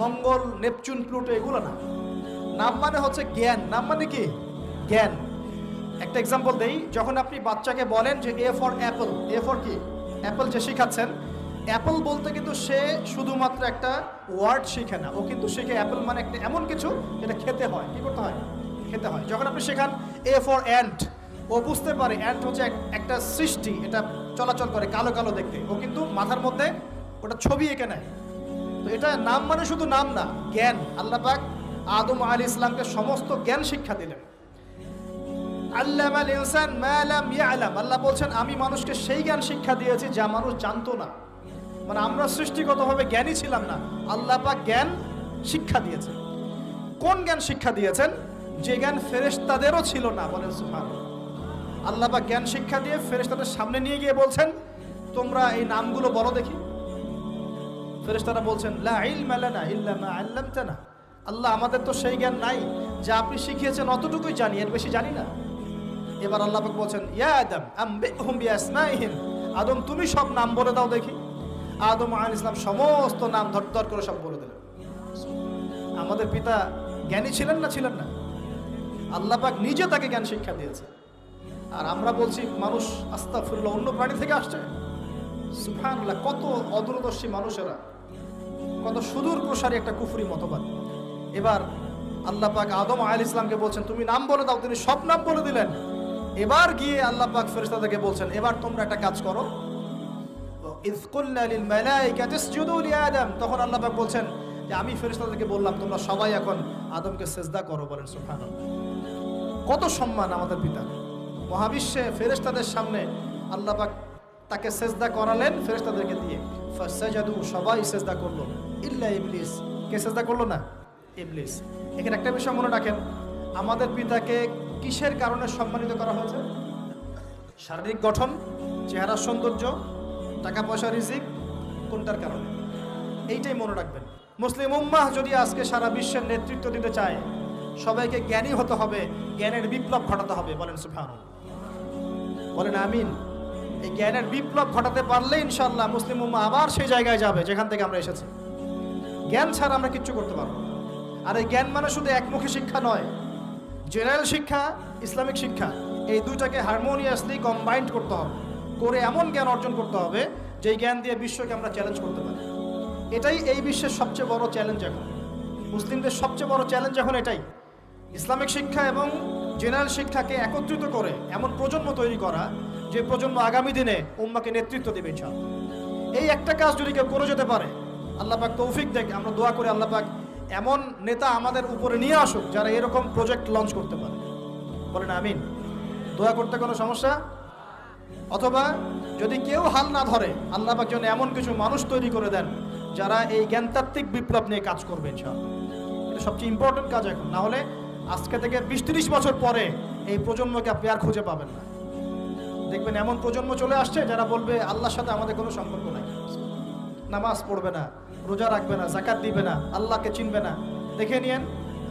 মঙ্গল, নেপচুন, প্লুটো এগুলো না। নাম মানে হচ্ছে জ্ঞান। নাম মানে কি? জ্ঞান। একটা এক্সাম্পল দেই, যখন আপনি বাচ্চাকে বলেন যে A for Apple, A for কি অ্যাপল যে শেখাচ্ছেন, অ্যাপল বলতে কিন্তু সে শুধুমাত্র একটা ওয়ার্ড শিখে না, ও কিন্তু শিখে অ্যাপল মানে একটা এমন কিছু যেটা খেতে হয়। কি করতে হয়? খেতে হয়। যখন আপনি শেখান এ ফর অ্যান্ট, ও বুঝতে পারে অ্যান্ট হচ্ছে একটা সৃষ্টি, এটা চলাচল করে কালো কালো দেখতে, ও কিন্তু মাথার মধ্যে ওটা ছবি এঁকে নেয়। তো এটা নাম মানে শুধু নাম না, জ্ঞান। আল্লাহ পাক আদম আলাইহিস সালামকে সমস্ত জ্ঞান শিক্ষা দিলেন। আল্লামাল ইনসান মা লাম ইয়ালাম, আল্লাহ বলছেন আমি মানুষকে সেই জ্ঞান শিক্ষা দিয়েছি যা মানুষ জানতো না। মানে আমরা সৃষ্টিগতভাবে জ্ঞানী ছিলাম না, আল্লাহ পাক জ্ঞান শিক্ষা দিয়েছেন। কোন জ্ঞান শিক্ষা দিয়েছেন? যে জ্ঞান ফেরেশতাদেরও ছিল না। বলেন সুবহানাল্লাহ। আল্লাহ পাক জ্ঞান শিক্ষা দিয়ে ফেরেশতাদের সামনে নিয়ে গিয়ে বলছেন তোমরা এই নামগুলো বলো দেখি। ফেরেশতারা বলছেন লা ইলমা লানা ইল্লা মা আল্লামতানা, আল্লাহ আমাদের তো সেই জ্ঞান নাই, যা আপনি শিখিয়েছেন অতটুকুই জানি, এর বেশি জানি না। এবার আল্লাহ পাক বলছেন ইয়া আদম আম্বিহুম বিআসমাইহিম, আদম তুমি সব নাম বলে দাও দেখি। আদম আলাইহিস সালাম সমস্ত নাম ধর করে সব বলে দিলেন। আমাদের পিতা জ্ঞানী ছিলেন না? ছিলেন না। আল্লাহ পাক নিজে তাকে জ্ঞান শিক্ষা দিয়েছে। আর আমরা বলছি মানুষ আস্তাগফিরুল্লাহ অন্য প্রাণী থেকে আসছে। সুবহানাল্লাহ, কত অদূরদর্শী মানুষেরা, কত সুদূর প্রসারী একটা কুফরি মতবাদ। এবার আল্লাহ পাক আদম আলাইহিস সালামকে বলছেন তুমি নাম বলে দাও, তিনি সব নাম বলে দিলেন। এবার গিয়ে আল্লাহ পাক ফেরেশতাদেরকে বলছেন এবার তোমরা একটা কাজ করো, ইয কুলনা লিল মালাইকাতি ইসজুদু লি আদম, তখন আল্লাহ পাক বলছেন যে আমি ফেরেশতাদেরকে বললাম তোমরা সবাই এখন আদমকে সিজদা করো। বলেন সুবহানাল্লাহ। কত সম্মান আমাদের পিতা। মহাবিশ্বে ফেরেশতাদের সামনে আল্লাহ পাক তাকে সিজদা করালেন ফেরেশতাদেরকে দিয়ে। ফাসাজাদু, সবাই সিজদা করলো, ইল্লা ইবলিস। কে সিজদা করলো না? ইবলিস। এখানে একটা বিষয় মনে রাখেন, আমাদের পিতাকে কিসের কারণে সম্মানিত করা হয়েছে? শারীরিক গঠন, চেহারার সৌন্দর্য, টাকা পয়সা, রিজিক, কোনটার কারণে? এইটাই মনে রাখবেন। মুসলিম উম্মাহ যদি আজকে সারা বিশ্বের নেতৃত্ব দিতে চায়, সবাইকে জ্ঞানী হতে হবে, জ্ঞানের বিপ্লব ঘটাতে হবে। বলেন সুবহানাল্লাহ, বলেন আমিন। এই জ্ঞানের বিপ্লব ঘটাতে পারলে ইনশাআল্লাহ মুসলিম উম্মাহ আবার সেই জায়গায় যাবে যেখান থেকে আমরা এসেছি। জ্ঞান ছাড়া আমরা কিচ্ছু করতে পারবো না। আর এই জ্ঞান মানে শুধু একমুখী শিক্ষা নয়, জেনারেল শিক্ষা, ইসলামিক শিক্ষা, এই দুইটাকে হারমোনিয়াসলি কম্বাইন্ড করতে হবে, করে এমন জ্ঞান অর্জন করতে হবে যেই জ্ঞান দিয়ে বিশ্বকে আমরা চ্যালেঞ্জ করতে পারি। এটাই এই বিশ্বের সবচেয়ে বড় চ্যালেঞ্জ এখন, মুসলিমদের সবচেয়ে বড় চ্যালেঞ্জ এখন এটাই, ইসলামিক শিক্ষা এবং জেনারেল শিক্ষাকে একত্রিত করে এমন প্রজন্ম তৈরি করা যে প্রজন্ম আগামী দিনে উম্মাকে নেতৃত্ব দেবে ইনশাআল্লাহ। এই একটা কাজ যদি কেউ করে যেতে পারে, আল্লাহ পাক তৌফিক দেখ, আমরা দোয়া করি আল্লাহ পাক এমন নেতা আমাদের উপরে নিয়ে আসুক যারা এরকম প্রজেক্ট লঞ্চ করতে পারে। বলেন আমিন। দোয়া করতে কোনো সমস্যা? অথবা যদি কেউ হাল না ধরে, আল্লাহ পাক যেন এমন কিছু মানুষ তৈরি করে দেন যারা এই জ্ঞানতাত্ত্বিক বিপ্লব নিয়ে কাজ করবে ইনশাআল্লাহ। এটা সবচেয়ে ইম্পর্টেন্ট কাজ এখন, না হলে আজকে থেকে 20-30 বছর পরে এই প্রজন্মকে আপনি আর খুঁজে পাবেন না। দেখবেন এমন প্রজন্ম চলে আসছে যারা বলবে আল্লাহর সাথে আমাদের কোনো সম্পর্ক নাই, নামাজ পড়বে না, রোজা রাখবে না, যাকাত দিবে না, আল্লাহকে চিনবে না। দেখে নিয়েন,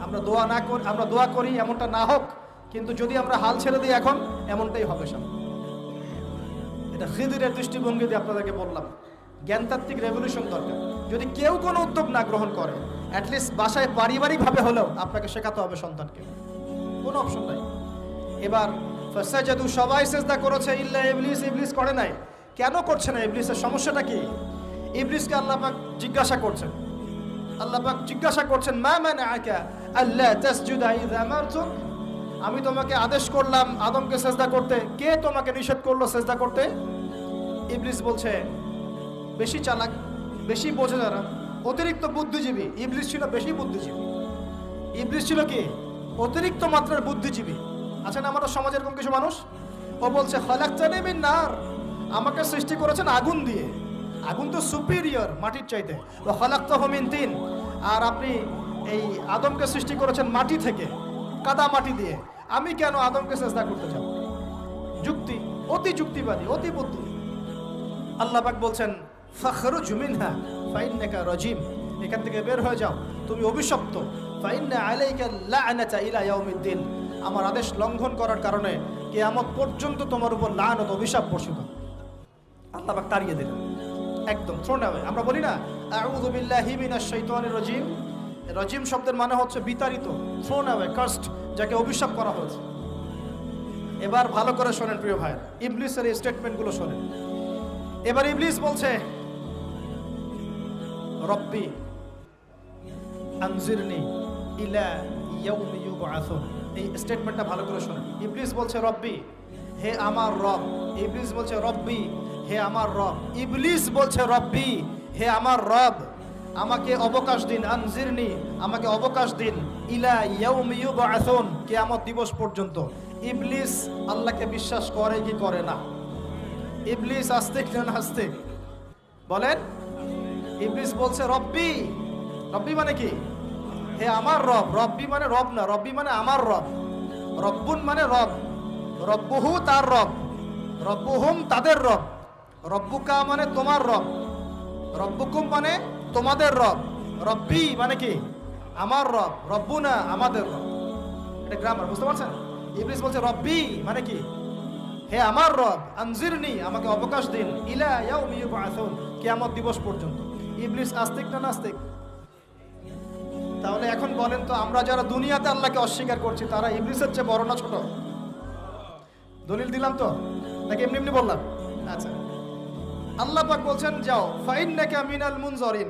আমরা দোয়া করি এমনটা না হোক, কিন্তু যদি আমরা হাল ছেড়ে দিই এখন এমনটাই হবে সামনে। এটা খিদিরের দৃষ্টিভঙ্গি দিয়ে আপনাদেরকে বললাম, জ্ঞানতাত্ত্বিক রেভলিউশন দরকার। যদি কেউ কোনো উদ্যোগ না গ্রহণ করে, অ্যাটলিস্ট বাসায় পারিবারিকভাবে হলেও আপনাকে শেখাতে হবে সন্তানকে, কোনো অপশন নাই। এবার ফাসাজাদু, সবাই সিজদা করেছে, ইল্লা ইবলিস, ইবলিস করে নাই। কেন করছে না? ইবলিসের সমস্যাটা কি? ইবলিসকে আল্লাহ পাক জিজ্ঞাসা করছেন, মা মানাআকা আল্লা তাসজুদা ইযা আমারতুক, আমি তোমাকে আদেশ করলাম আদমকে সিজদা করতে, কে তোমাকে নিষেধ করলো সিজদা করতে? ইবলিস বলছে, বেশি চালাক, বেশি বোঝে যারা, অতিরিক্ত বুদ্ধিজীবী। ইবলিস ছিল বেশি বুদ্ধিজীবী। ইবলিস ছিল কি? অতিরিক্ত মাত্রার বুদ্ধিজীবী। আচ্ছা না, আমাদের সমাজে এরকম কিছু মানুষ, ও বলছে খালাকতানি মিন নার, আমাকে সৃষ্টি করেছেন আগুন দিয়ে, আগুন তো সুপিরিয়র মাটির চাইতে। ও খালাকতাহু মিন তিন, আর আপনি এই আদমকে সৃষ্টি করেছেন মাটি থেকে, কাদা মাটি দিয়ে, আমি কেন আদমকে সিজদা করতে যাব? যুক্তি, অতি যুক্তিবাদী, অতি বুদ্ধি। আল্লাহ পাক বলছেন ফাখরুজ মিনহা ফাইন্নাকা রাজিম, এখান থেকে বের হয়ে যাও, তুমি অভিশপ্ত। ফাইন্না আলাইকা লা'নাতা ইলা ইয়াউমিদ্দিন, আমার আদেশ লঙ্ঘন করার কারণে কিয়ামত পর্যন্ত তোমার উপর লানত, অভিশাপ বর্ষিত। আল্লাহ পাক তাড়িয়ে দিলেন, একদম থ্রোন অ্যাওয়ে। আমরা বলি না আউযু বিল্লাহি মিনাশ শাইতানির রাজিম, রাজিম শব্দের মানে হচ্ছে বিতাড়িত, থ্রোন অ্যাওয়ে, কার্সড, যাকে অভিশাপ করা হয়েছে। এবার ভালো করে শোনেন প্রিয় ভাইরা, ইবলিসের এই স্টেটমেন্টগুলো শোনেন। এবার ইবলিস বলছে রব্বি আনজিরনি ইলা ইয়াউমি ইউবআসুন। এই স্টেটমেন্টটা ভালো করে শোনেন। ইবলিস বলছে রব্বি, হে আমার রব। ইবলিস বলছে রব্বি, হে আমার রব। ইবলিস বলছে রব্বি, হে আমার রব, আমাকে অবকাশ দিন, আনজিরনি, আমাকে অবকাশ দিন, ইলা ইয়াউমি ইউবআসুন, কিয়ামত দিবস পর্যন্ত। ইবলিস আল্লাহকে বিশ্বাস করে কি করে না? ইবলিস আস্তিক না নাস্তিক বলেন? ইবলিস বলছে রব্বি। রব্বি মানে কি? হে আমার রব। রব্বি মানে রব না, রব্বি মানে আমার রব। রব্বুন মানে রব, রব্বুহু তার রব, রব্বুহুম তাদের রব, রব্বুকা মানে তোমার রব, রব্বুকুম মানে তোমাদের রব, রব্বি মানে কি? আমার রব, রব্বুনা আমাদের রব। এটা গ্রামার, বুঝতে পারছেন? ইবলিস বলছে রব্বি মানে কি? হে আমার রব, আনজিরনি, আমাকে অবকাশ দিন, ইলা ইয়াউমি ইউবআসুন, কিয়ামত দিবস পর্যন্ত। ইবলিস আস্তিক না নাস্তিক? তাহলে এখন বলেন তো, আমরা যারা দুনিয়াতে আল্লাহকে অস্বীকার করছি তারা ইবলিসের চেয়ে বড় না ছোট? দলিল দিলাম তো নাকি এমনি এমনি বললাম? আচ্ছা, আল্লাহ পাক বলছেন যাও, ফাইন্নাকা মিনাল মুনজারিন,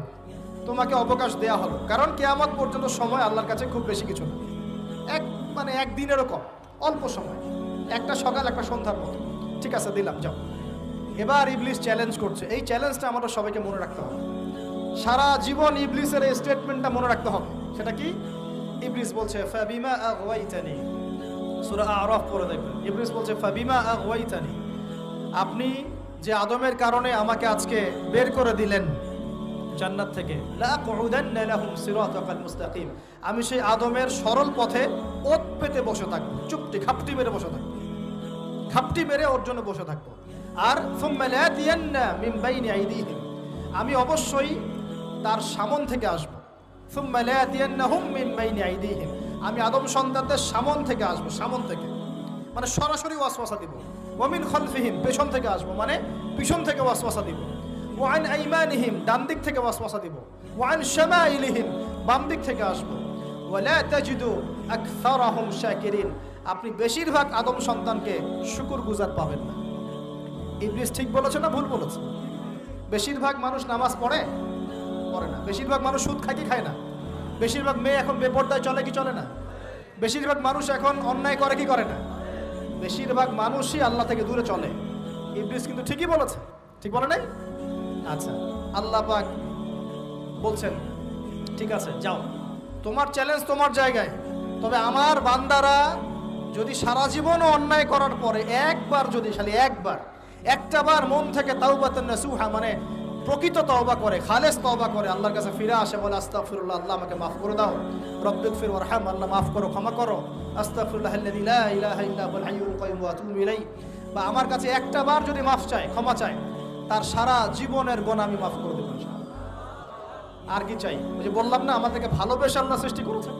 তোমাকে অবকাশ দেয়া হলো। কারণ কিয়ামত পর্যন্ত সময় আল্লাহর কাছে খুব বেশি কিছু না, এক দিনেরও কম, অল্প সময়, একটা সকাল একটা সন্ধ্যার মতো। ঠিক আছে, দিলাম, যাও। এবার ইবলিস চ্যালেঞ্জ করছে। এই চ্যালেঞ্জটা আমাদের সবাইকে মনে রাখতে হবে, সারা জীবন ইবলিসের এই স্টেটমেন্টটা মনে রাখতে হবে। সেটা কি? ইবলিস বলছে ফাবিমা আগওয়াইতানি, সূরা আরাফ পড়ে দেখবেন। ইবলিস বলছে ফাবিমা আগওয়াইতানি, আপনি যে আদমের কারণে আমাকে আজকে বের করে দিলেন জান্নাত থেকে, লা আকুদান্না লাহুম সিরাতাকাল মুস্তাকিম, আমি সেই আদমের সরল পথে ওত পেতে বসে থাকবো, চুপটি খাপটি মেরে বসে থাকবো, খাপটি মেরে ওর জন্য বসে থাকবো। আর সুম্মা লাতিয়ান্না মিন বাইনি আইদিহিম, আমি অবশ্যই তার সামন থেকে আসবো। সুম্মা লাতিয়ান্নাহুম মিন বাইনি আইদিহিম, আমি আদম সন্তানদের সামন থেকে আসবো, সামন থেকে মানে সরাসরি ওয়াসওয়াসা দিব। ওয়া মিন খালফিহিম, পেছন থেকে আসবো মানে পিছন থেকে ওয়াসওয়াসা দিব। ওয়া আন আইমানিহিম, ডান দিক থেকে ওয়াসওয়াসা দিব। ওয়া আন শামাইলিহিম, বাম দিক থেকে আসবো। ওয়া লা তাজিদু আকসারাহুম শাকিরিন, আপনি বেশিরভাগ আদম সন্তানকে শুকরগুজার পাবেন না। ইবলিস ঠিক বলেছে না ভুল বলেছে? বেশিরভাগ মানুষ নামাজ পড়ে না, বেশিরভাগ মানুষ সুদ খায় কি খায় না, বেশিরভাগ মেয়ে এখন বেপরদায় চলে কি চলে না, বেশিরভাগ মানুষ এখন অন্যায় করে কি করে না, বেশিরভাগ মানুষই আল্লাহ থেকে দূরে চলে। ইবলিস কিন্তু ঠিকই বলেছে, ঠিক বলে নাই? আচ্ছা, আল্লাহ পাক বলছেন ঠিক আছে যাও, তোমার চ্যালেঞ্জ তোমার জায়গায়, তবে আমার বান্দারা যদি সারা জীবনও অন্যায় করার পরে একবার, যদি খালি একবার, একটাবার মন থেকে তাওবাতান নাসুহা মানে প্রকৃত তওবা করে, খালেস তওবা করে, আল্লাহর কাছে ফিরে আসে, বলে আস্তাগফিরুল্লাহ, আল্লাহ আমাকে মাফ করে দাও, রব্বিগফির ওয়ারহাম, আল্লাহ মাফ করো, ক্ষমা করো, আস্তাগফিরুল্লাহাল্লাযী লা ইলাহা ইল্লা হুয়াল হাইয়ুল কাইয়ুম ওয়া আতুবু ইলাইহি, বা আমার কাছে একটাবার যদি মাফ চায়, ক্ষমা চায়, তার সারা জীবনের গুনাহ আমি মাফ করে দেব ইনশাআল্লাহ। আর কি চাই? ওই যে বললাম না, আমাদেরকে ভালোবেসে আল্লাহ সৃষ্টি করেছেন।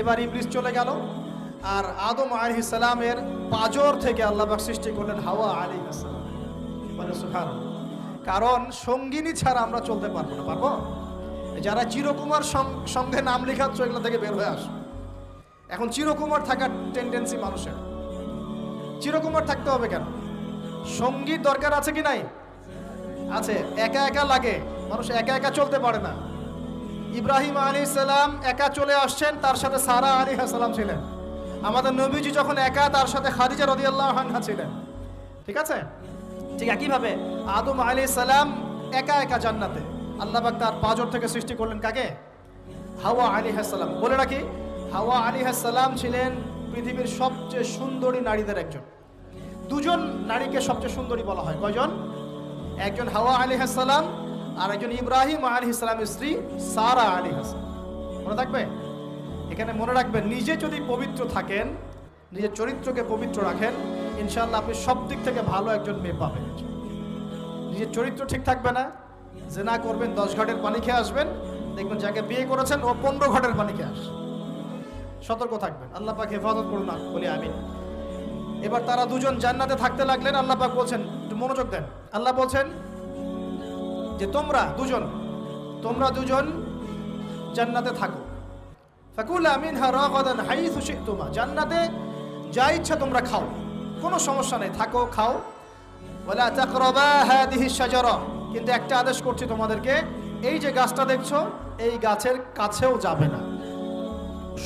এবার ইবলিস চলে গেল, আর আদম আলাইহিস সালামের পাঁজর থেকে আল্লাহ পাক সৃষ্টি করলেন হাওয়া আলাইহিস সালাম। মানে সুবহানাল্লাহ, কারণ সঙ্গিনী ছাড়া আমরা চলতে পারবো না। পারবো? যারা চিরকুমার সঙ্গে নাম লেখাচ্ছ, এগুলো থেকে বের হয়ে আসো। এখন চিরকুমার থাকার টেন্ডেন্সি মানুষের, চিরকুমার থাকতে হবে কেন? সঙ্গীর দরকার আছে কি নাই? আছে। একা একা লাগে, মানুষ একা একা চলতে পারে না। ইব্রাহিম আলাইহিস সালাম একা চলে আসছেন, তার সাথে সারা আলাইহিস সালাম ছিলেন। আমাদের নবীজি যখন একা, তার সাথে খাদিজা রাদিয়াল্লাহু আনহা ছিলেন। ঠিক আছে? ঠিক একইভাবে আদম আলাইহিস সালাম একা একা জান্নাতে, আল্লাহ পাক তার পাঁজর থেকে সৃষ্টি করলেন কাকে? হাওয়া আলাইহিস সালাম। বলে রাখি, হাওয়া আলাইহিস সালাম ছিলেন পৃথিবীর সবচেয়ে সুন্দরী নারীদের একজন। দুজন নারীকে সবচেয়ে সুন্দরী বলা হয়। কয়জন? একজন হাওয়া আলাইহিস সালাম, আর একজন ইব্রাহিম আলাইহিস সালামের স্ত্রী সারা আলাইহিস সালাম। মনে থাকবে? এখানে মনে রাখবেন, নিজে যদি পবিত্র থাকেন, নিজের চরিত্রকে পবিত্র রাখেন, ইনশাআল্লাহ আপনি সব দিক থেকে ভালো একজন মেয়ে পাবেন। নিজের চরিত্র ঠিক থাকবে না, জেনা করবেন, 10 ঘাটের পানি খেয়ে আসবেন, দেখবেন যাকে বিয়ে করেছেন ও 15 ঘাটের পানি খেয়ে আসে। সতর্ক থাকবেন, আল্লাহ পাক হেফাজত করুন না, বলি আমিন। এবার তারা দুজন জান্নাতে থাকতে লাগলেন। আল্লাহ পাক বলছেন, একটু মনোযোগ দেন, আল্লাহ বলছেন যে তোমরা দুজন জান্নাতে থাকো। ফাকুলা মিনহা রাগাদান হাইসু শি'তুমা, জান্নাতে যা ইচ্ছা তোমরা খাও, কোনো সমস্যা নেই, থাকো খাও। ওয়ালা তাকরাবা হাদিহি শাজারা, কিন্তু একটা আদেশ করছি তোমাদেরকে, এই যে গাছটা দেখছো এই গাছের কাছেও যাবে না।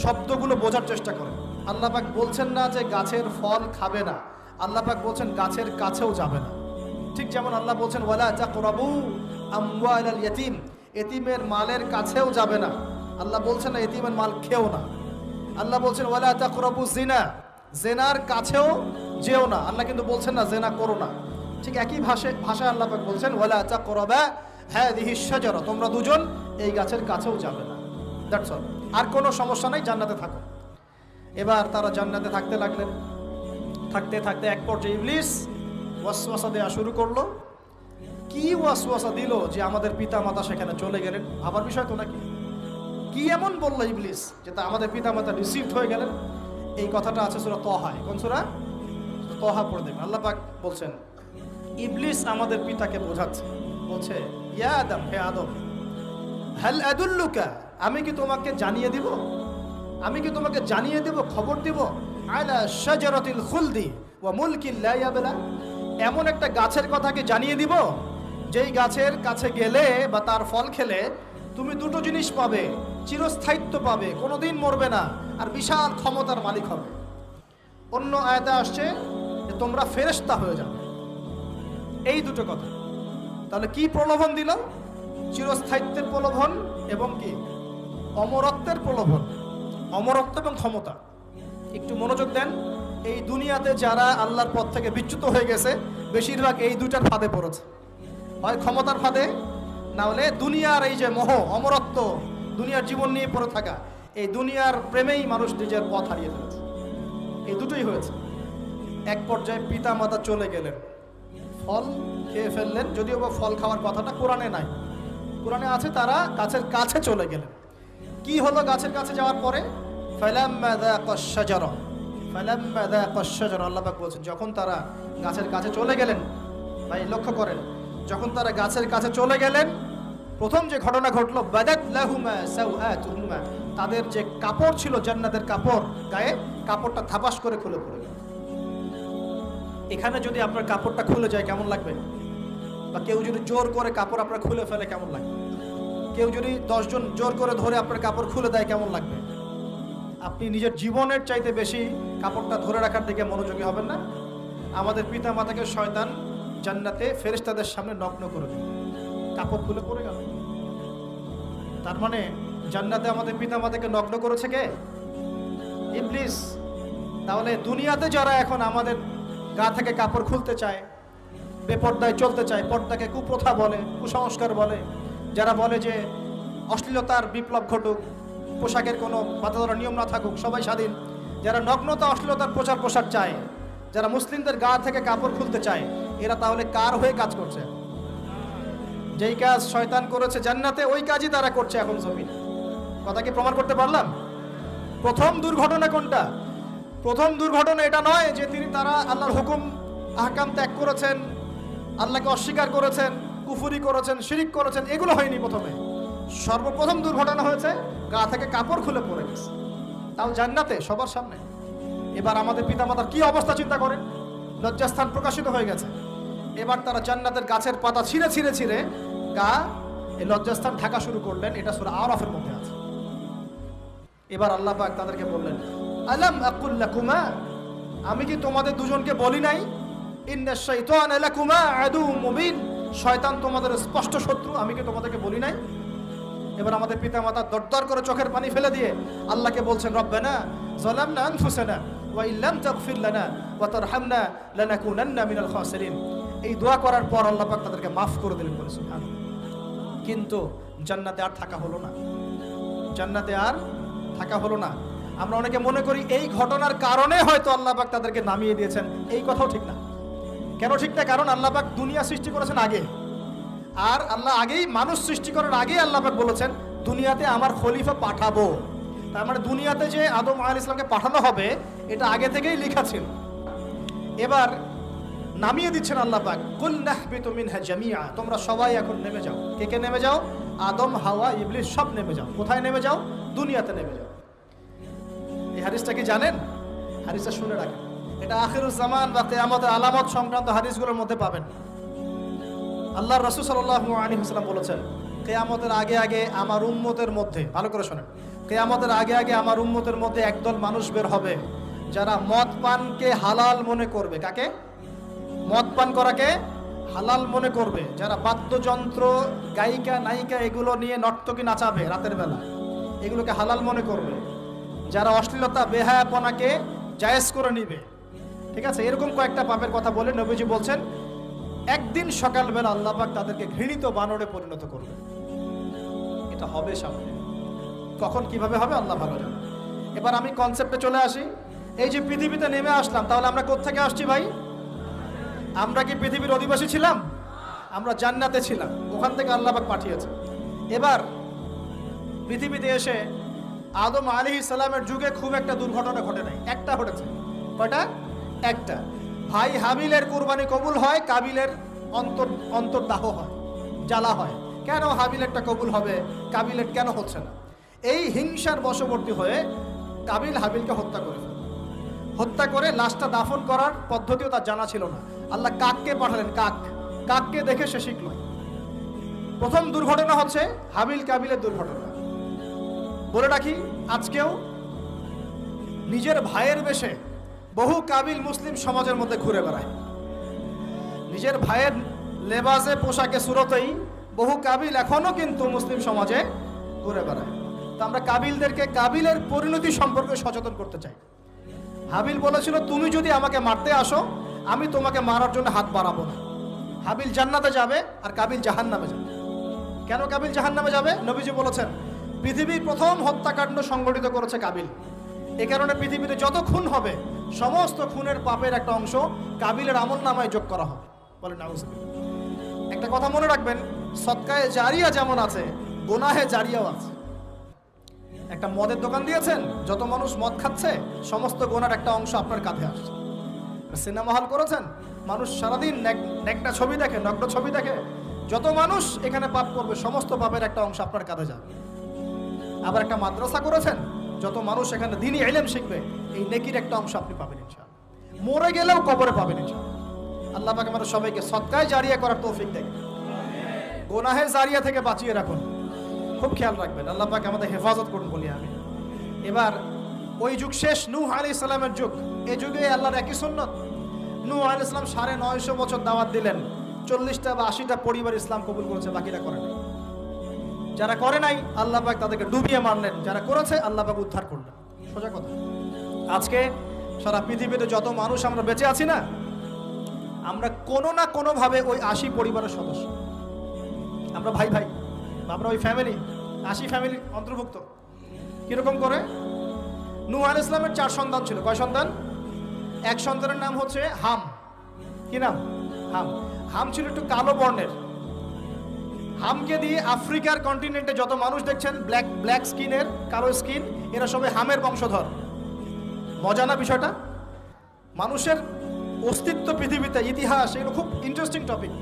শব্দগুলো বোঝার চেষ্টা করো। আল্লাহ পাক বলছেন না যে গাছের ফল খাবে না, আল্লাহ পাক বলছেন গাছের কাছেও যাবে না। ঠিক যেমন আল্লাহ বলছেন ওয়ালা তাকরাবু আমওয়ালাল ইয়াতীম, এতিমের মালের কাছেও যাবে না। আল্লাহ বলছেন না এতিমের মাল খেও না। আল্লাহ বলছেন ওয়ালা তাকরাবু জিনা, জেনার কাছেও যেও না। আল্লাহ কিন্তু বলছেন না জেনা করো না। ঠিক একই ভাষায় আল্লাহ পাক বলছেন ওয়ালা তাকরাবা হাদিহি শাজারা, তোমরা দুজন এই গাছের কাছেও যাবে না। That's all. আর কোনো সমস্যা নাই, জান্নাতে থাকো। এবার তারা জান্নাতে থাকতে লাগলেন। থাকতে থাকতে এক পর্যায়ে ইবলিস ওয়াসওয়াসা দেওয়া শুরু করলো। কি ওয়াসওয়াসা দিল যে আমাদের পিতা মাতা সেখানে চলে গেলেন? ভাবার বিষয় তো নাকি? কি এমন বললো ইবলিস যে তা আমাদের পিতা মাতা রিসিভড হয়ে গেলেন? এই কথাটা আছে সূরা তাহায়। কোন সূরা? তাহা পড়ে দেখবেন। আল্লাহ পাক বলছেন ইবলিস আমাদের পিতাকে বোঝাচ্ছে, বলছে ইয়া আদম, হে আদম, হাল আদুল্লুকা, আমি কি তোমাকে জানিয়ে দিব, আমি কি তোমাকে জানিয়ে দিব, খবর দিব, আলা শাজারাতিল খুলদি ওয়া মুলকিন লা ইয়াবলা, এমন একটা গাছের কথা কি জানিয়ে দিব যেই গাছের কাছে গেলে বা তার ফল খেলে তুমি দুটো জিনিস পাবে, চিরস্থায়িত্ব পাবে, কোনোদিন মরবে না, আর বিশাল ক্ষমতার মালিক হবে। অন্য আয়াতে আসছে যে তোমরা ফেরেশতা হয়ে যাবে। এই দুটো কথা। তাহলে কি প্রলোভন দিল? চিরস্থায়িত্বের প্রলোভন এবং কি অমরত্বের প্রলোভন, অমরত্ব এবং ক্ষমতা। একটু মনোযোগ দেন। এই দুনিয়াতে যারা আল্লাহর পথ থেকে বিচ্যুত হয়ে গেছে বেশিরভাগ এই দুইটার ফাঁদে পড়েছে, হয় ক্ষমতার ফাঁদে, না হলে দুনিয়ার এই যে মোহ, অমরত্ব, দুনিয়ার জীবন নিয়ে পড়ে থাকা, এই দুনিয়ার প্রেমেই মানুষ নিজের পথ হারিয়ে ফেলেছে। এই দুটোই হয়েছে। এক পর্যায়ে পিতা মাতা চলে গেলেন, ফল খেয়ে ফেললেন, যদিও বা ফল খাওয়ার কথাটা কোরআনে নাই, কোরআনে আছে তারা গাছের কাছে চলে গেলেন। কি হলো গাছের কাছে যাওয়ার পরে? ফালাম্মা যাকাশ শাজারা, ফালাম্মা যাকাশ শাজারা, আল্লাহ পাক বলছেন যখন তারা গাছের কাছে চলে গেলেন। ভাই লক্ষ্য করেন, যখন তারা গাছের কাছে চলে গেলেন প্রথম যে ঘটনা ঘটলো, বাদাত লাহুমা সাওআতুহুমা, তাদের যে কাপড় ছিল জান্নাতের কাপড়, গায়ে কাপড়টা থাপাস করে খুলে পড়ে গেল। এখানে যদি আপনার কাপড়টা খুলে যায় কেমন লাগবে? বা কেউ যদি জোর করে কাপড় আপনার খুলে ফেলে কেমন লাগবে? কেউ যদি 10 জন জোর করে ধরে আপনার কাপড় খুলে দেয় কেমন লাগবে? আপনি নিজের জীবনের চাইতে বেশি কাপড়টা ধরে রাখার দিকে মনোযোগী হবেন না? আমাদের পিতা মাতাকে শয়তান জান্নাতে ফেরেশতাদের সামনে নগ্ন করে দেয়, কাপড় খুলে পড়ে গেল। তার মানে জান্নাতে আমাদের পিতা মাতাকে নগ্ন করেছে কে? ইবলিস। তাহলে দুনিয়াতে যারা এখন আমাদের গা থেকে কাপড় খুলতে চায়, বেপর্দায় চলতে চায়, পর্দাকে কুপ্রথা বলে, কুসংস্কার বলে, যারা বলে যে অশ্লীলতার বিপ্লব ঘটুক, পোশাকের কোনো বাধা ধরা নিয়ম না থাকুক, সবাই স্বাধীন, যারা নগ্নতা অশ্লীলতার প্রচার প্রসার চায়, যারা মুসলিমদের গা থেকে কাপড় খুলতে চায়, এরা তাহলে কার হয়ে কাজ করছে? যেই কাজ শয়তান করেছে জান্নাতে ওই কাজই তারা করছে এখন জমিনে। কথা কি প্রমাণ করতে পারলাম? প্রথম দুর্ঘটনা কোনটা? প্রথম দুর্ঘটনা এটা নয় যে তারা আল্লাহর হুকুম আহকাম ত্যাগ করেছেন, আল্লাহকে অস্বীকার করেছেন, কুফরি করেছেন, শিরিক করেছেন, এগুলো হয়নি প্রথমে। সর্বপ্রথম দুর্ঘটনা হয়েছে গা থেকে কাপড় খুলে পড়ে গেছে, তাও জান্নাতে সবার সামনে। এবার আমাদের পিতামাতার কি অবস্থা চিন্তা করেন, লজ্জাস্থান প্রকাশিত হয়ে গেছে। এবার তারা জান্নাতের গাছের পাতা ছিঁড়ে ছিঁড়ে ছিঁড়ে গা এই লজ্জাস্থান ঢাকা শুরু করলেন। এটা সূরা আরাফের মধ্যে আছে। এবার আল্লাহ পাক তাদেরকে বললেন, আলাম আকুল লাকুমা, আমি কি তোমাদের দুজনকে বলি নাই, ইন্নাশ শাইতানা লাকুমা আদুউম মুবিন, শয়তান তোমাদের স্পষ্ট শত্রু, আমি কি তোমাদেরকে বলি নাই? এবার আমাদের পিতামাতা দরদর করে চোখের পানি ফেলে দিয়ে আল্লাহকে বলছেন, রব্বানা যালামনা আনফুসানা ওয়া ইল্লাম তাগফির লানা ওয়া তারহামনা লানাকুনান্না মিনাল খাসিরিন। এই দোয়া করার পর আল্লাহ পাক তাদেরকে মাফ করে দিলেন, বলে সুবহানাল্লাহ। কিন্তু জান্নাতে আর থাকা হলো না, জান্নাতে আর থাকা হলো না। আমরা অনেকে মনে করি এই ঘটনার কারণে হয়তো আল্লাহ পাক তাদেরকে নামিয়ে দিয়েছেন, এই কথাও ঠিক না। কেন ঠিক না? কারণ আল্লাহ পাক দুনিয়া সৃষ্টি করেছেন আগে, আর আল্লাহ আগেই মানুষ সৃষ্টি করার আগেই আল্লাহ পাক বলেছেন দুনিয়াতে আমার খলিফা পাঠাবো। তার মানে দুনিয়াতে যে আদম আলাইহিস সালামকে পাঠানো হবে এটা আগে থেকেই লেখা ছিল। এবার নামিয়ে দিচ্ছেন আল্লাহ পাক, কুল নাহবিতু মিনহা জামিআ, তোমরা সবাই এখন নেমে যাও। কে কে নেমে যাও? আদম, হাওয়া, ইবলিস সব নেমে যাও। কোথায় নেমে যাও? দুনিয়াতে নেমে যাও। এই হাদিসটা কি জানেন? হাদিসটা শুনে রাখেন, এটা আখিরুজ জামান বা কিয়ামতের আলামত সংক্রান্ত হাদিসগুলোর মধ্যে পাবেন। আল্লাহর রাসূল সাল্লাল্লাহু আলাইহি ওয়াসাল্লাম বলেছেন, কিয়ামতের আগে আগে আমার উম্মতের মধ্যে, ভালো করে শোনেন, কিয়ামতের আগে আগে আমার উম্মতের মধ্যে একদল মানুষ বের হবে যারা মদ পানকে হালাল মনে করবে। কাকে? মদ পান করাকে হালাল মনে করবে। যারা বাদ্যযন্ত্র, গায়িকা, নায়িকা এগুলো নিয়ে নর্তকী নাচাবে রাতের বেলা, এগুলোকে হালাল মনে করবে। যারা অশ্লীলতা, বেহায়াপনাকে জায়েজ করে নিবে। ঠিক আছে, এরকম কয়েকটা পাপের কথা বলে নবীজি বলছেন একদিন সকালবেলা আল্লাহ পাক তাদেরকে ঘৃণিত বানরে পরিণত করবে। এটা হবে সামনে, কখন কিভাবে হবে আল্লাহ ভালো জানে। এবার আমি কনসেপ্টে চলে আসি। এই যে পৃথিবীতে নেমে আসলাম, তাহলে আমরা কোত্থেকে আসছি ভাই? আমরা কি পৃথিবীর অধিবাসী ছিলাম? আমরা জান্নাতে ছিলাম, ওখান থেকে আল্লাহ পাক পাঠিয়েছে। এবার পৃথিবীতে এসে আদম আলাইহিস সালামের যুগে খুব একটা দুর্ঘটনা ঘটে নাই, একটা ঘটেছে। কয়টা? একটা। ভাই হাবিলের কুরবানি কবুল হয়, কাবিলের অন্তর্দাহ হয়, জ্বালা হয়। কেন হাবিলেরটা কবুল হবে, কাবিলের কেন হচ্ছে না? এই হিংসার বশবর্তী হয়ে কাবিল হাবিলকে হত্যা করে ফেলে। হত্যা করে লাশটা দাফন করার পদ্ধতিও তার জানা ছিল না। আল্লাহ কাককে পাঠালেন, কাককে দেখে সে শিখল। প্রথম দুর্ঘটনা হচ্ছে হাবিল কাবিলের দুর্ঘটনা। বলে রাখি, আজকেও নিজের ভাইয়ের বেশে বহু কাবিল মুসলিম সমাজের মধ্যে ঘুরে বেড়ায়। নিজের ভাইয়ের লেবাসে, পোশাকে, সুরতেই বহু কাবিল এখনো কিন্তু মুসলিম সমাজে ঘুরে বেড়ায়। তো আমরা কাবিলদেরকে কাবিলের পরিণতি সম্পর্কে সচেতন করতে চাই। হাবিল বলেছিল, তুমি যদি আমাকে মারতে আসো, আমি তোমাকে মারার জন্য হাত বাড়াবো না। হাবিল জান্নাতে যাবে আর কাবিল জাহান্নামে যাবে। কেন কাবিল জাহান্নামে যাবে? নবীজি বলেছেন, পৃথিবীর প্রথম হত্যাকাণ্ড সংগঠিত করেছে কাবিল। এ কারণে পৃথিবীতে যত খুন হবে, সমস্ত খুনের পাপের একটা অংশ কাবিলের আমলনামায় যোগ করা হবে। বলেন নাউজুবিল্লাহ। একটা কথা মনে রাখবেন, সদকায়ে জারিয়া যেমন আছে, গুনাহে জারিয়াও আছে। একটা মদের দোকান দিয়েছেন, যত মানুষ মদ খাচ্ছে, সমস্ত গুনার একটা অংশ আপনার কাঁধে আসছে। সিনেমা হল করেছেন, মানুষ সারাদিন নেকটা ছবি দেখে, নগ্ন ছবি দেখে, যত মানুষ এখানে পাপ করবে, সমস্ত পাপের একটা অংশ আপনার কাঁধে যাবে। আবার একটা মাদ্রাসা করেছেন, যত মানুষ এখানে দ্বীনি ইলম শিখবে, এই নেকির একটা অংশ আপনি পাবেন ইনশাআল্লাহ। মরে গেলেও কবরে পাবেন ইনশাআল্লাহ। আল্লাহ পাক আমাদের সবাইকে সদকায়ে জারিয়া করার তৌফিক দেন, গুনাহে জারিয়া থেকে বাঁচিয়ে রাখুন। খুব খেয়াল রাখবেন, আল্লাহ পাক আমাদের হেফাজত করুন বলি আমি। এবার ওই যুগ শেষ, নূহ আলাইহিস সালামের যুগ। এই যুগে আল্লাহর একই সুন্নত। নূহ আলাইহিস সালাম 950 বছর দাওয়াত দিলেন, 40টা বা 80টা পরিবার ইসলাম কবুল করেছে, বাকিরা করে নাই। যারা করে নাই আল্লাহ পাক তাদেরকে ডুবিয়ে মারলেন, যারা করেছে আল্লাহ পাক উদ্ধার করলেন। সোজা কথা। আজকে সারা পৃথিবীতে যত মানুষ আমরা বেঁচে আছি না, আমরা কোনো না কোনো ভাবে ওই 80 পরিবারের সদস্য। আমরা ভাই ভাই, আমরা ওই ফ্যামিলি, 80 ফ্যামিলির অন্তর্ভুক্ত। কিরকম করে? নূহ আলাইহিস সালামের 4 সন্তান ছিল। কয় সন্তান? এক সন্তানের নাম হচ্ছে হাম। কি নাম? হাম। হাম ছিল একটু কালো বর্ণের। হামকে দিয়ে আফ্রিকার কন্টিনেন্টে যত মানুষ দেখছেন, ব্ল্যাক স্কিনের, কালো স্কিন, এরা সবাই হামের বংশধর। মজা না বিষয়টা? মানুষের অস্তিত্ব পৃথিবীতে, ইতিহাস, এগুলো খুব ইন্টারেস্টিং টপিক।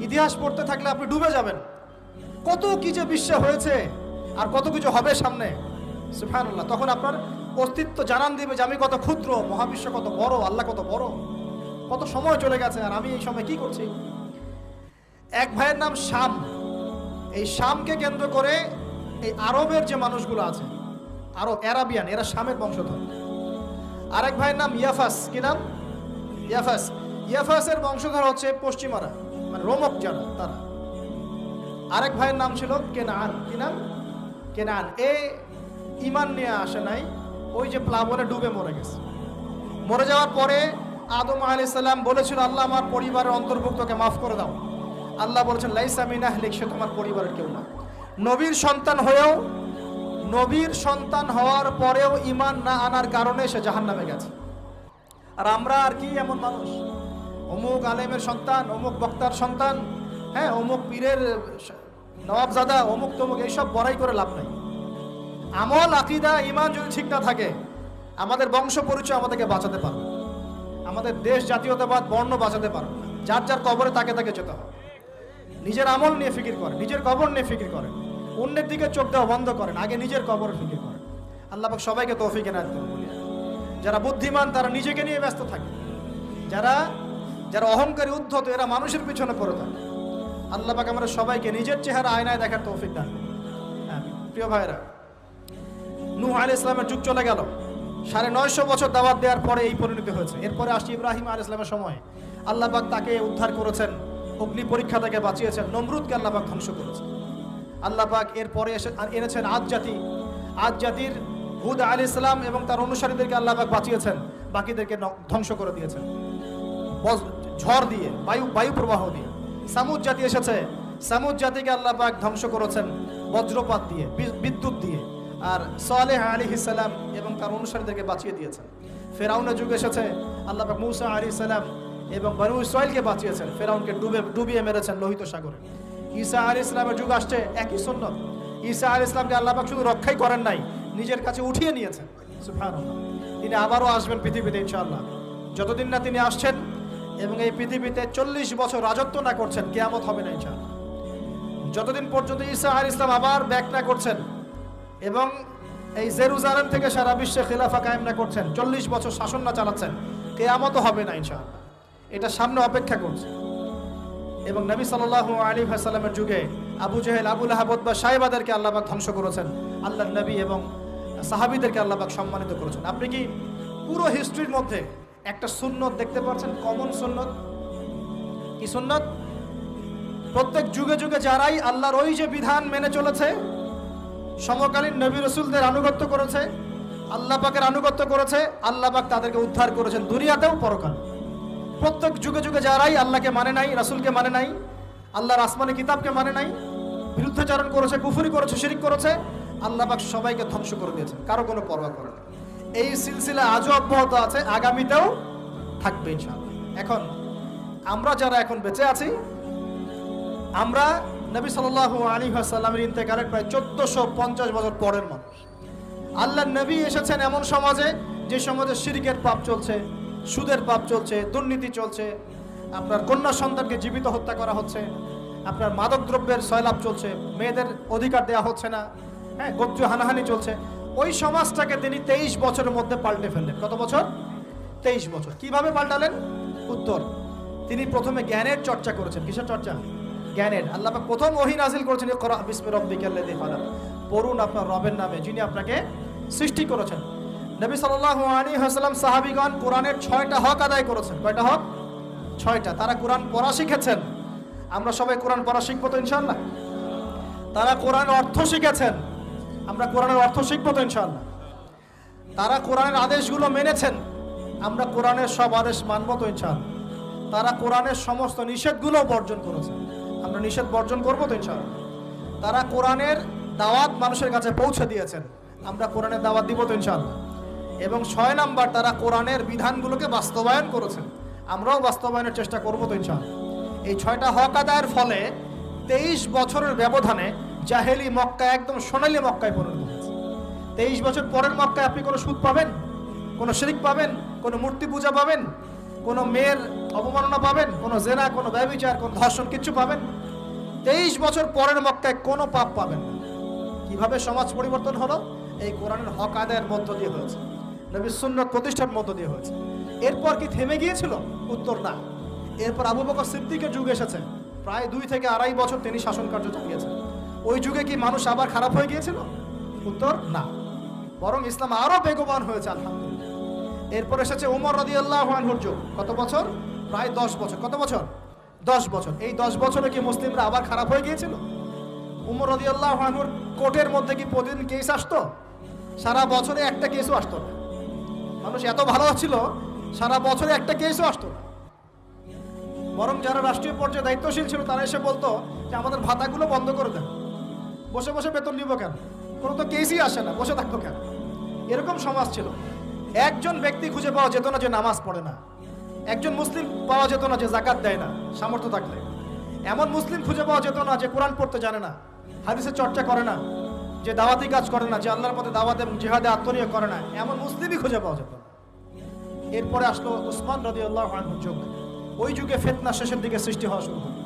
ইতিহাস পড়তে থাকলে আপনি ডুবে যাবেন। কত কি যে বিশ্বে হয়েছে আর কত কিছু হবে সামনে, সুবহানাল্লাহ। তখন আপনার অস্তিত্ব জানান দিবে যে আমি কত ক্ষুদ্র, মহাবিশ্ব কত বড়, আল্লাহ কত বড়, কত সময় চলে গেছে আর আমি এই সময় কি করছি। এক ভাইয়ের নাম শাম। এই শামকে কেন্দ্র করে এই আরবের যে মানুষগুলো আছে, আরব, অ্যারাবিয়ান, এরা শামের বংশধর। আরেক ভাইয়ের নাম ইয়াফাস। কি নাম? ইয়াফাস। ইয়াফাসের বংশধর হচ্ছে পশ্চিমারা, মানে রোমক যারা, তারা। আরেক ভাইয়ের নাম ছিল কেনান। কি নাম? কেনান। এ ইমান নিয়ে আসে নাই, ওই যে প্লাবনে ডুবে মরে গেছে। মরে যাওয়ার পরে আদম আলাইহিস সালাম বলেছিল, আল্লাহ আমার পরিবারের অন্তর্ভুক্তকে মাফ করে দাও। আল্লাহ বলেছেন, লাইসা মিন আহলিক, সে তোমার পরিবারের কেউ না। নবীর সন্তান হয়েও, নবীর সন্তান হওয়ার পরেও ইমান না আনার কারণে সে জাহান্নামে গেছে। আর আমরা আর কি এমন মানুষ, অমুক আলেমের সন্তান, অমুক বক্তার সন্তান, হ্যাঁ, অমুক পীরের নওয়াবজাদা, অমুক তমুক, এইসব বড়াই করে লাভ নাই। আমল, আকীদা, ঈমান যদি ঠিক না থাকে, আমাদের বংশ পরিচয় আমাদেরকে বাঁচাতে পারবে, আমাদের দেশ, জাতীয়তাবাদ, বর্ণ বাঁচাতে পারবে না। যার যার কবরে তাকে তাকে যেতে হবে। নিজের আমল নিয়ে ফিকির করেন, নিজের কবর নিয়ে ফিকির করেন, অন্যের দিকে চোখ দেওয়া বন্ধ করেন, আগে নিজের কবর ফিকির করেন। আল্লাহ পাক সবাইকে তৌফিক এনায়েত করুন। যারা বুদ্ধিমান তারা নিজেকে নিয়ে ব্যস্ত থাকে, যারা যারা অহংকারী উদ্ধত এরা মানুষের পিছনে পড়ে থাকে। আল্লাহ পাক আমরা সবাইকে নিজের চেহারা আয়নায় দেখার তৌফিক দান। প্রিয় ভাইরা, নূহ আলাইহিস সালামের যুগ চলে গেল, 950 বছর দাওয়াত দেওয়ার পরে এই পরিণতি হয়েছে। এরপরে আসছে ইব্রাহিম আলাইহিস সালামের সময়। আল্লাহ পাক তাকে উদ্ধার করেছেন, অগ্নি পরীক্ষা থেকে বাঁচিয়েছেন, নমরুদকে আল্লাহ পাক ধ্বংস করেছেন। আল্লাহ পাক এরপরে এনেছেন আদ জাতি। আদ জাতির হুদ আলাইহিস সালাম এবং তার অনুসারীদেরকে আল্লাহ পাক বাঁচিয়েছেন, বাকিদেরকে ধ্বংস করে দিয়েছেন ঝড় দিয়ে, বায়ু প্রবাহ দিয়ে। সামুদ জাতি এসেছে, সামুদ জাতিকে আল্লাহ পাক ধ্বংস করেছেন বজ্রপাত দিয়ে, বিদ্যুৎ দিয়ে। আর সালেহ আলাইহিস সালাম এবং তার অনুসারীদেরকে বাঁচিয়ে দিয়েছেন। ফেরাউনের যুগ এসেছে, আল্লাহ পাক মূসা আলাইহিস সালাম এবং বনু ইসরাইলকে বাঁচিয়েছেন, ফেরাউনকে ডুবিয়ে মেরেছেন লোহিত সাগরে। ঈসা আলাইহিস সালামের যুগ আসছে, একই সুন্নাত। ঈসা আলাইহিস সালামকে আল্লাহ পাক শুধু রক্ষাই করেন নাই, নিজের কাছে উঠিয়ে নিয়েছেন। সুবহানাল্লাহ। তিনি আবারও আসবেন পৃথিবীতে ইনশাআল্লাহ। যতদিন না তিনি আসছেন এবং এই পৃথিবীতে 40 বছর রাজত্ব না করছেন, কিয়ামত হবে না ইনশাআল্লাহ। যতদিন পর্যন্ত ঈসা আলাইহিস সালাম আবার ব্যাক না করছেন এবং এই জেরুজালেম থেকে সারা বিশ্বে খিলাফা কায়েম না করছেন, 40 বছর শাসন না চালাচ্ছেন, কিয়ামতও হবে না ইনশাআল্লাহ। এটা সামনে অপেক্ষা করছে। এবং নবী সাল্লাল্লাহু আলাইহি ওয়াসাল্লামের যুগে আবু জেহেল, আবু লাহাব, উতবা, সাইবাদেরকে আল্লাহ পাক ধ্বংস করেছেন, আল্লাহর নবী এবং সাহাবীদেরকে আল্লাহ পাক সম্মানিত করেছেন। আপনি কি পুরো হিস্ট্রির মধ্যে একটা সুন্নত দেখতে পাচ্ছেন, কমন সুন্নত? কি সুন্নত? প্রত্যেক যুগে যুগে যারাই আল্লাহর ওই যে বিধান মেনে চলেছে, সমকালীন নবী রাসূলদের আনুগত্য করেছে, আল্লাহ পাকের আনুগত্য করেছে, আল্লাহ পাক তাদেরকে উদ্ধার করেছেন দুনিয়াতেও পরকালে। প্রত্যেক যুগে যুগে যারাই আল্লাহকে মানে নাই, রাসূলকে মানে নাই, আল্লাহর আসমানি কিতাবকে মানে নাই, বিরুদ্ধাচরণ করেছে, কুফরি করেছে, শিরক করেছে, আল্লাহ পাক সবাইকে ধ্বংস করে দিয়েছেন, কারো কোনো পরোয়া করে না। এই সিলসিলা আজও অব্যাহত আছে, আগামীতেও থাকবে ইনশাআল্লাহ। এখন আমরা যারা এখন বেঁচে আছি, আমরা নবী সাল্লাল্লাহু আলাইহি ওয়াসাল্লামের ইন্তেকালের প্রায় 1450 বছর পরের মানুষ। আল্লাহর নবী এসেছেন এমন সমাজে, যে সমাজে শিরকের পাপ চলছে, সুদের পাপ চলছে, দুর্নীতি চলছে, আপনার কন্যা সন্তানকে জীবিত হত্যা করা হচ্ছে, আপনার মাদক দ্রব্যের সয়লাভ চলছে, মেয়েদের অধিকার দেওয়া হচ্ছে না, হ্যাঁ, গোত্রীয় হানাহানি চলছে। ওই সমাজটাকে তিনি 23 বছরের মধ্যে পাল্টে ফেললেন। কত বছর? 23 বছর। কিভাবে পাল্টালেন? উত্তর, তিনি প্রথমে জ্ঞানের চর্চা করেছেন। কিসের চর্চা? জ্ঞানের। আল্লাহ পাক প্রথম ওহী নাযিল করেছেন, ইকরা বিসমি রাব্বিকাল্লাযী খালাক, পড়ুন আপনার রবের নামে যিনি আপনাকে সৃষ্টি করেছেন। নবী সাল্লাল্লাহু আলাইহি ওয়াসাল্লাম, সাহাবীগণ কোরআনের 6টা হক আদায় করেছেন। কয়টা হক? 6টা। তারা কোরআন পড়া শিখেছেন। আমরা সবাই কোরআন পড়া শিখবো তো ইনশাআল্লাহ। তারা কোরআনের অর্থ শিখেছেন, আমরা কোরআনের অর্থ শিখবো তো ইনশাআল্লাহ। তারা কোরআনের আদেশগুলো মেনেছেন, আমরা কোরআনের সব আদেশ মানবো তো ইনশাআল্লাহ। তারা কোরআনের সমস্ত নিষেধগুলো বর্জন করেছেন, আমরা নিষেধ বর্জন করবো তো ইনশাআল্লাহ। তারা কোরআনের দাওয়াত মানুষের কাছে পৌঁছে দিয়েছেন, আমরা কোরআনের দাওয়াত দিব তো ইনশাআল্লাহ। এবং 6 নাম্বার, তারা কোরআনের বিধানগুলোকে বাস্তবায়ন করেছেন, আমরাও বাস্তবায়নের চেষ্টা করবো তো ইনশাআল্লাহ। এই 6টা হক আদায়ের ফলে 23 বছরের ব্যবধানে জাহেলি মক্কা একদম সোনালী মক্কায় পরিণত হয়েছে। 23 বছর পরের মক্কায় আপনি কোনো সুদ পাবেন, কোনো শিরক পাবেন, কোনো মূর্তি পূজা পাবেন, কোনো মেয়ের অবমাননা পাবেন, কোনো জেনা, কোনো ব্যভিচার, কোনো ধর্ষণ, কিচ্ছু পাবেন? 23 বছর পরের মক্কায় কোনো পাপ পাবেন না। কিভাবে সমাজ পরিবর্তন হলো? এই কোরআনের হক আদায়ের মধ্য দিয়ে হয়েছে, নবীর সুন্নাত প্রতিষ্ঠার মধ্য দিয়ে হয়েছে। এরপর কি থেমে গিয়েছিল? উত্তর, না। এরপর আবু বকর সিদ্দিকের যুগ এসেছে, প্রায় 2 থেকে আড়াই বছর তিনি শাসন কার্য চালিয়েছেন। ওই যুগে কি মানুষ আবার খারাপ হয়ে গিয়েছিল? উত্তর, না, বরং ইসলাম আরো বেগবান হয়েছে আলহামদুলিল্লাহ। এরপর এসেছে ওমর রাদিয়াল্লাহু আনহুর যুগ। কত বছর? প্রায় 10 বছর। কত বছর? 10 বছর। এই 10 বছরে কি মুসলিমরা আবার খারাপ হয়ে গিয়েছিল? ওমর রাদিয়াল্লাহু আনহুর কোর্টের মধ্যে কি প্রতিদিন কেস আসতো? সারা বছরে একটা কেসও আসতো না। মানুষ এত ভালো ছিল, সারা বছরে একটা কেসও আসতো না। বরং যারা রাষ্ট্রীয় পর্যায়ে দায়িত্বশীল ছিল তারা এসে বলতো যে আমাদের ভাতাগুলো বন্ধ করে দেন, বসে বসে বেতন নিব কেন, কোনো তো কেসই আসে না, বসে থাকবো কেন। এরকম সমাজ ছিল। একজন ব্যক্তি খুঁজে পাওয়া যেত না যে নামাজ পড়ে না, একজন মুসলিম পাওয়া যেত না যে জাকাত দেয় না সামর্থ্য থাকলে, এমন মুসলিম খুঁজে পাওয়া যেত না যে কোরআন পড়তে জানে না, হাদিসের চর্চা করে না, যে দাওয়াতি কাজ করে না, যে আল্লাহর পথে দাওয়াত এবং জিহাদে আত্মনিয়োগ করে না, এমন মুসলিমই খুঁজে পাওয়া যেত না। এরপরে আসলো উসমান রাদিয়াল্লাহু আনহুর যুগ। ওই যুগে ফিতনা শেষের দিকে সৃষ্টি হওয়া শুরু হলো।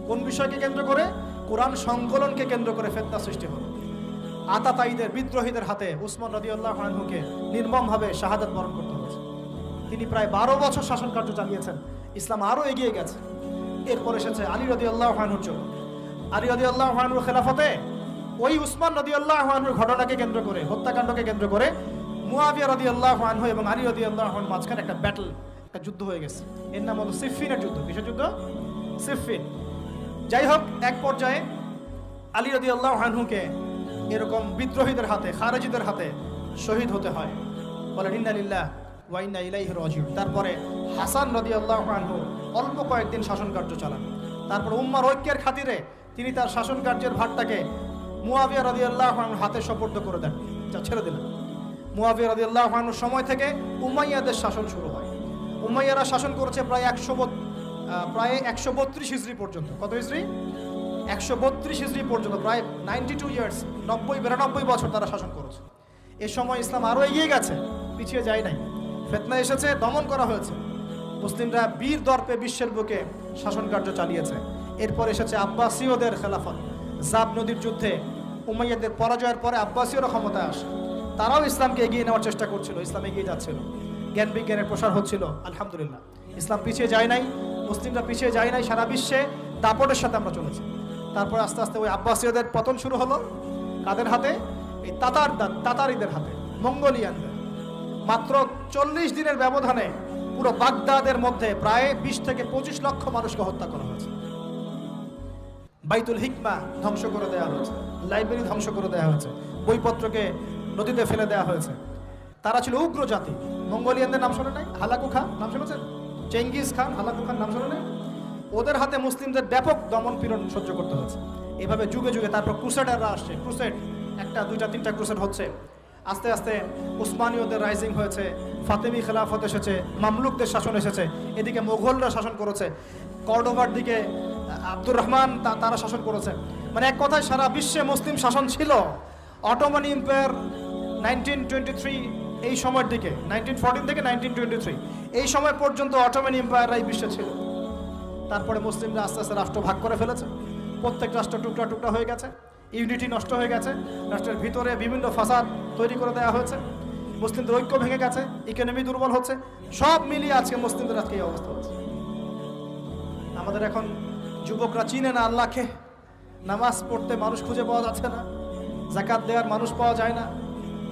কোন বিষয়কে কেন্দ্র করে? কোরআন সংকলনকে কেন্দ্র করে ফিতনা সৃষ্টি হলো। আতাতায়ীদের বিদ্রোহীদের হাতে উসমান রাদিয়াল্লাহু আনহুকে নির্মমভাবে শাহাদাত বরণ করতে হয়েছে। তিনি প্রায় 12 বছর শাসন কার্য চালিয়েছেন। ইসলাম আরও এগিয়ে গেছে। এরপর এসেছে আলী রাদিয়াল্লাহু আনহুর যুগ। আলী রাদিয়াল্লাহু আনহুর খেলাফতে ওই উসমান রাদিয়াল্লাহু আনহুর ঘটনাকে কেন্দ্র করে, হত্যাকাণ্ডকে কেন্দ্র করে মুয়াবিয়া রাদিয়াল্লাহু আনহু এবং আলী রাদিয়াল্লাহু আনহুর মাঝখানে একটা ব্যাটল, একটা যুদ্ধ হয়ে গেছে। এর নাম হলো সিফফিনের যুদ্ধ। কিসের যুদ্ধ? সিফফিন। যাই হোক, এক পর্যায়ে আলী রাদিয়াল্লাহু আনহুকে এরকম বিদ্রোহীদের হাতে, খারেজিদের হাতে শহীদ হতে হয়। বলেন ইন্না লিল্লাহি ওয়া ইন্না ইলাইহি রাজিউন। তারপরে হাসান রাদিয়াল্লাহু আনহু অল্প কয়েকদিন শাসন কার্য চালান। তারপর উম্মার ঐক্যের খাতিরে তিনি তার শাসন কার্যের ভারটাকে মুয়াবিয়া রাদিয়াল্লাহু আনহুর হাতে সুপর্দ করে দেন, যা ছেড়ে দিলেন। মুয়াবিয়া রাদিয়াল্লাহু আনহুর সময় থেকে উমাইয়াদের শাসন শুরু হয়। উমাইয়ারা শাসন করেছে প্রায় 132 হিজরি পর্যন্ত। কত হিজরি? 132 হিজরি পর্যন্ত, প্রায় 92 ইয়ার্স, 92 বছর তারা শাসন করেছে। এ সময় ইসলাম আরও এগিয়ে গেছে, পিছিয়ে যায় নাই। ফিতনা এসেছে, দমন করা হয়েছে। মুসলিমরা বীর দর্পে বিশ্বের বুকে শাসন কার্য চালিয়েছে। এরপর এসেছে আব্বাসীয়দের খেলাফত। জাব নদীর যুদ্ধে উমাইয়াদের পরাজয়ের পরে আব্বাসীয়রা ক্ষমতায় আসে। তারাও ইসলামকে এগিয়ে নেওয়ার চেষ্টা করছিল, ইসলাম এগিয়ে যাচ্ছিল, জ্ঞান বিজ্ঞানের প্রসার হচ্ছিল। আলহামদুলিল্লাহ, ইসলাম পিছিয়ে যায় নাই, মুসলিমরা পিছিয়ে যায় নাই। সারা বিশ্বে দাপটের সাথে আমরা চলেছি। তারপর আস্তে আস্তে ওই আব্বাসীয়দের পতন শুরু হলো। কাদের হাতে? এই তাতারিদের হাতে, মঙ্গোলিয়ানদের। মাত্র 40 দিনের ব্যবধানে পুরো বাগদাদের মধ্যে প্রায় 20 থেকে 25 লক্ষ মানুষকে হত্যা করা হয়েছে। বাইতুল হিকমা ধ্বংস করে দেওয়া হয়েছে, লাইব্রেরি ধ্বংস করে দেওয়া হয়েছে, বইপত্রকে নদীতে ফেলে দেওয়া হয়েছে। তারা ছিল উগ্র জাতি। মঙ্গোলিয়ানদের নাম শোনে নাই? হালাকু খান নাম শুনেছেন? চেঙ্গিস খান, হালাকু খান নাম শোনে নাই? ওদের হাতে মুসলিমদের ব্যাপক দমন পীড়ন সহ্য করতে হয়েছে। এভাবে যুগে যুগে তারপর ক্রুসেডাররা আসছে। ক্রুসেড 1টা 2টা 3টা ক্রুসেড হচ্ছে। আস্তে আস্তে উসমানীয়দের রাইজিং হয়েছে, ফাতেমি খেলাফত এসেছে, মামলুকদের শাসন এসেছে। এদিকে মোগলরা শাসন করেছে, কর্ডোভার দিকে আব্দুর রহমান তারা শাসন করেছে। মানে এক কথায় সারা বিশ্বে মুসলিম শাসন ছিল। অটোমান এম্পায়ার 1923 এই সময়ের দিকে, 1914 থেকে 1923 এই সময় পর্যন্ত অটোমান এম্পায়াররাই বিশ্বে ছিল। তারপরে মুসলিমরা আস্তে আস্তে রাষ্ট্র ভাগ করে ফেলেছে। প্রত্যেক রাষ্ট্র টুকরা টুকরা হয়ে গেছে, ইউনিটি নষ্ট হয়ে গেছে, রাষ্ট্রের ভিতরে বিভিন্ন ফাসাদ তৈরি করে দেওয়া হয়েছে, মুসলিমদের ঐক্য ভেঙে গেছে, ইকোনমি দুর্বল হচ্ছে। সব মিলিয়ে আজকে মুসলিমদের আজকে এই অবস্থা হচ্ছে। আমাদের এখন যুবকরা চিনে না আল্লাহকে, নামাজ পড়তে মানুষ খুঁজে পাওয়া যাচ্ছে না, যাকাত দেওয়ার মানুষ পাওয়া যায় না।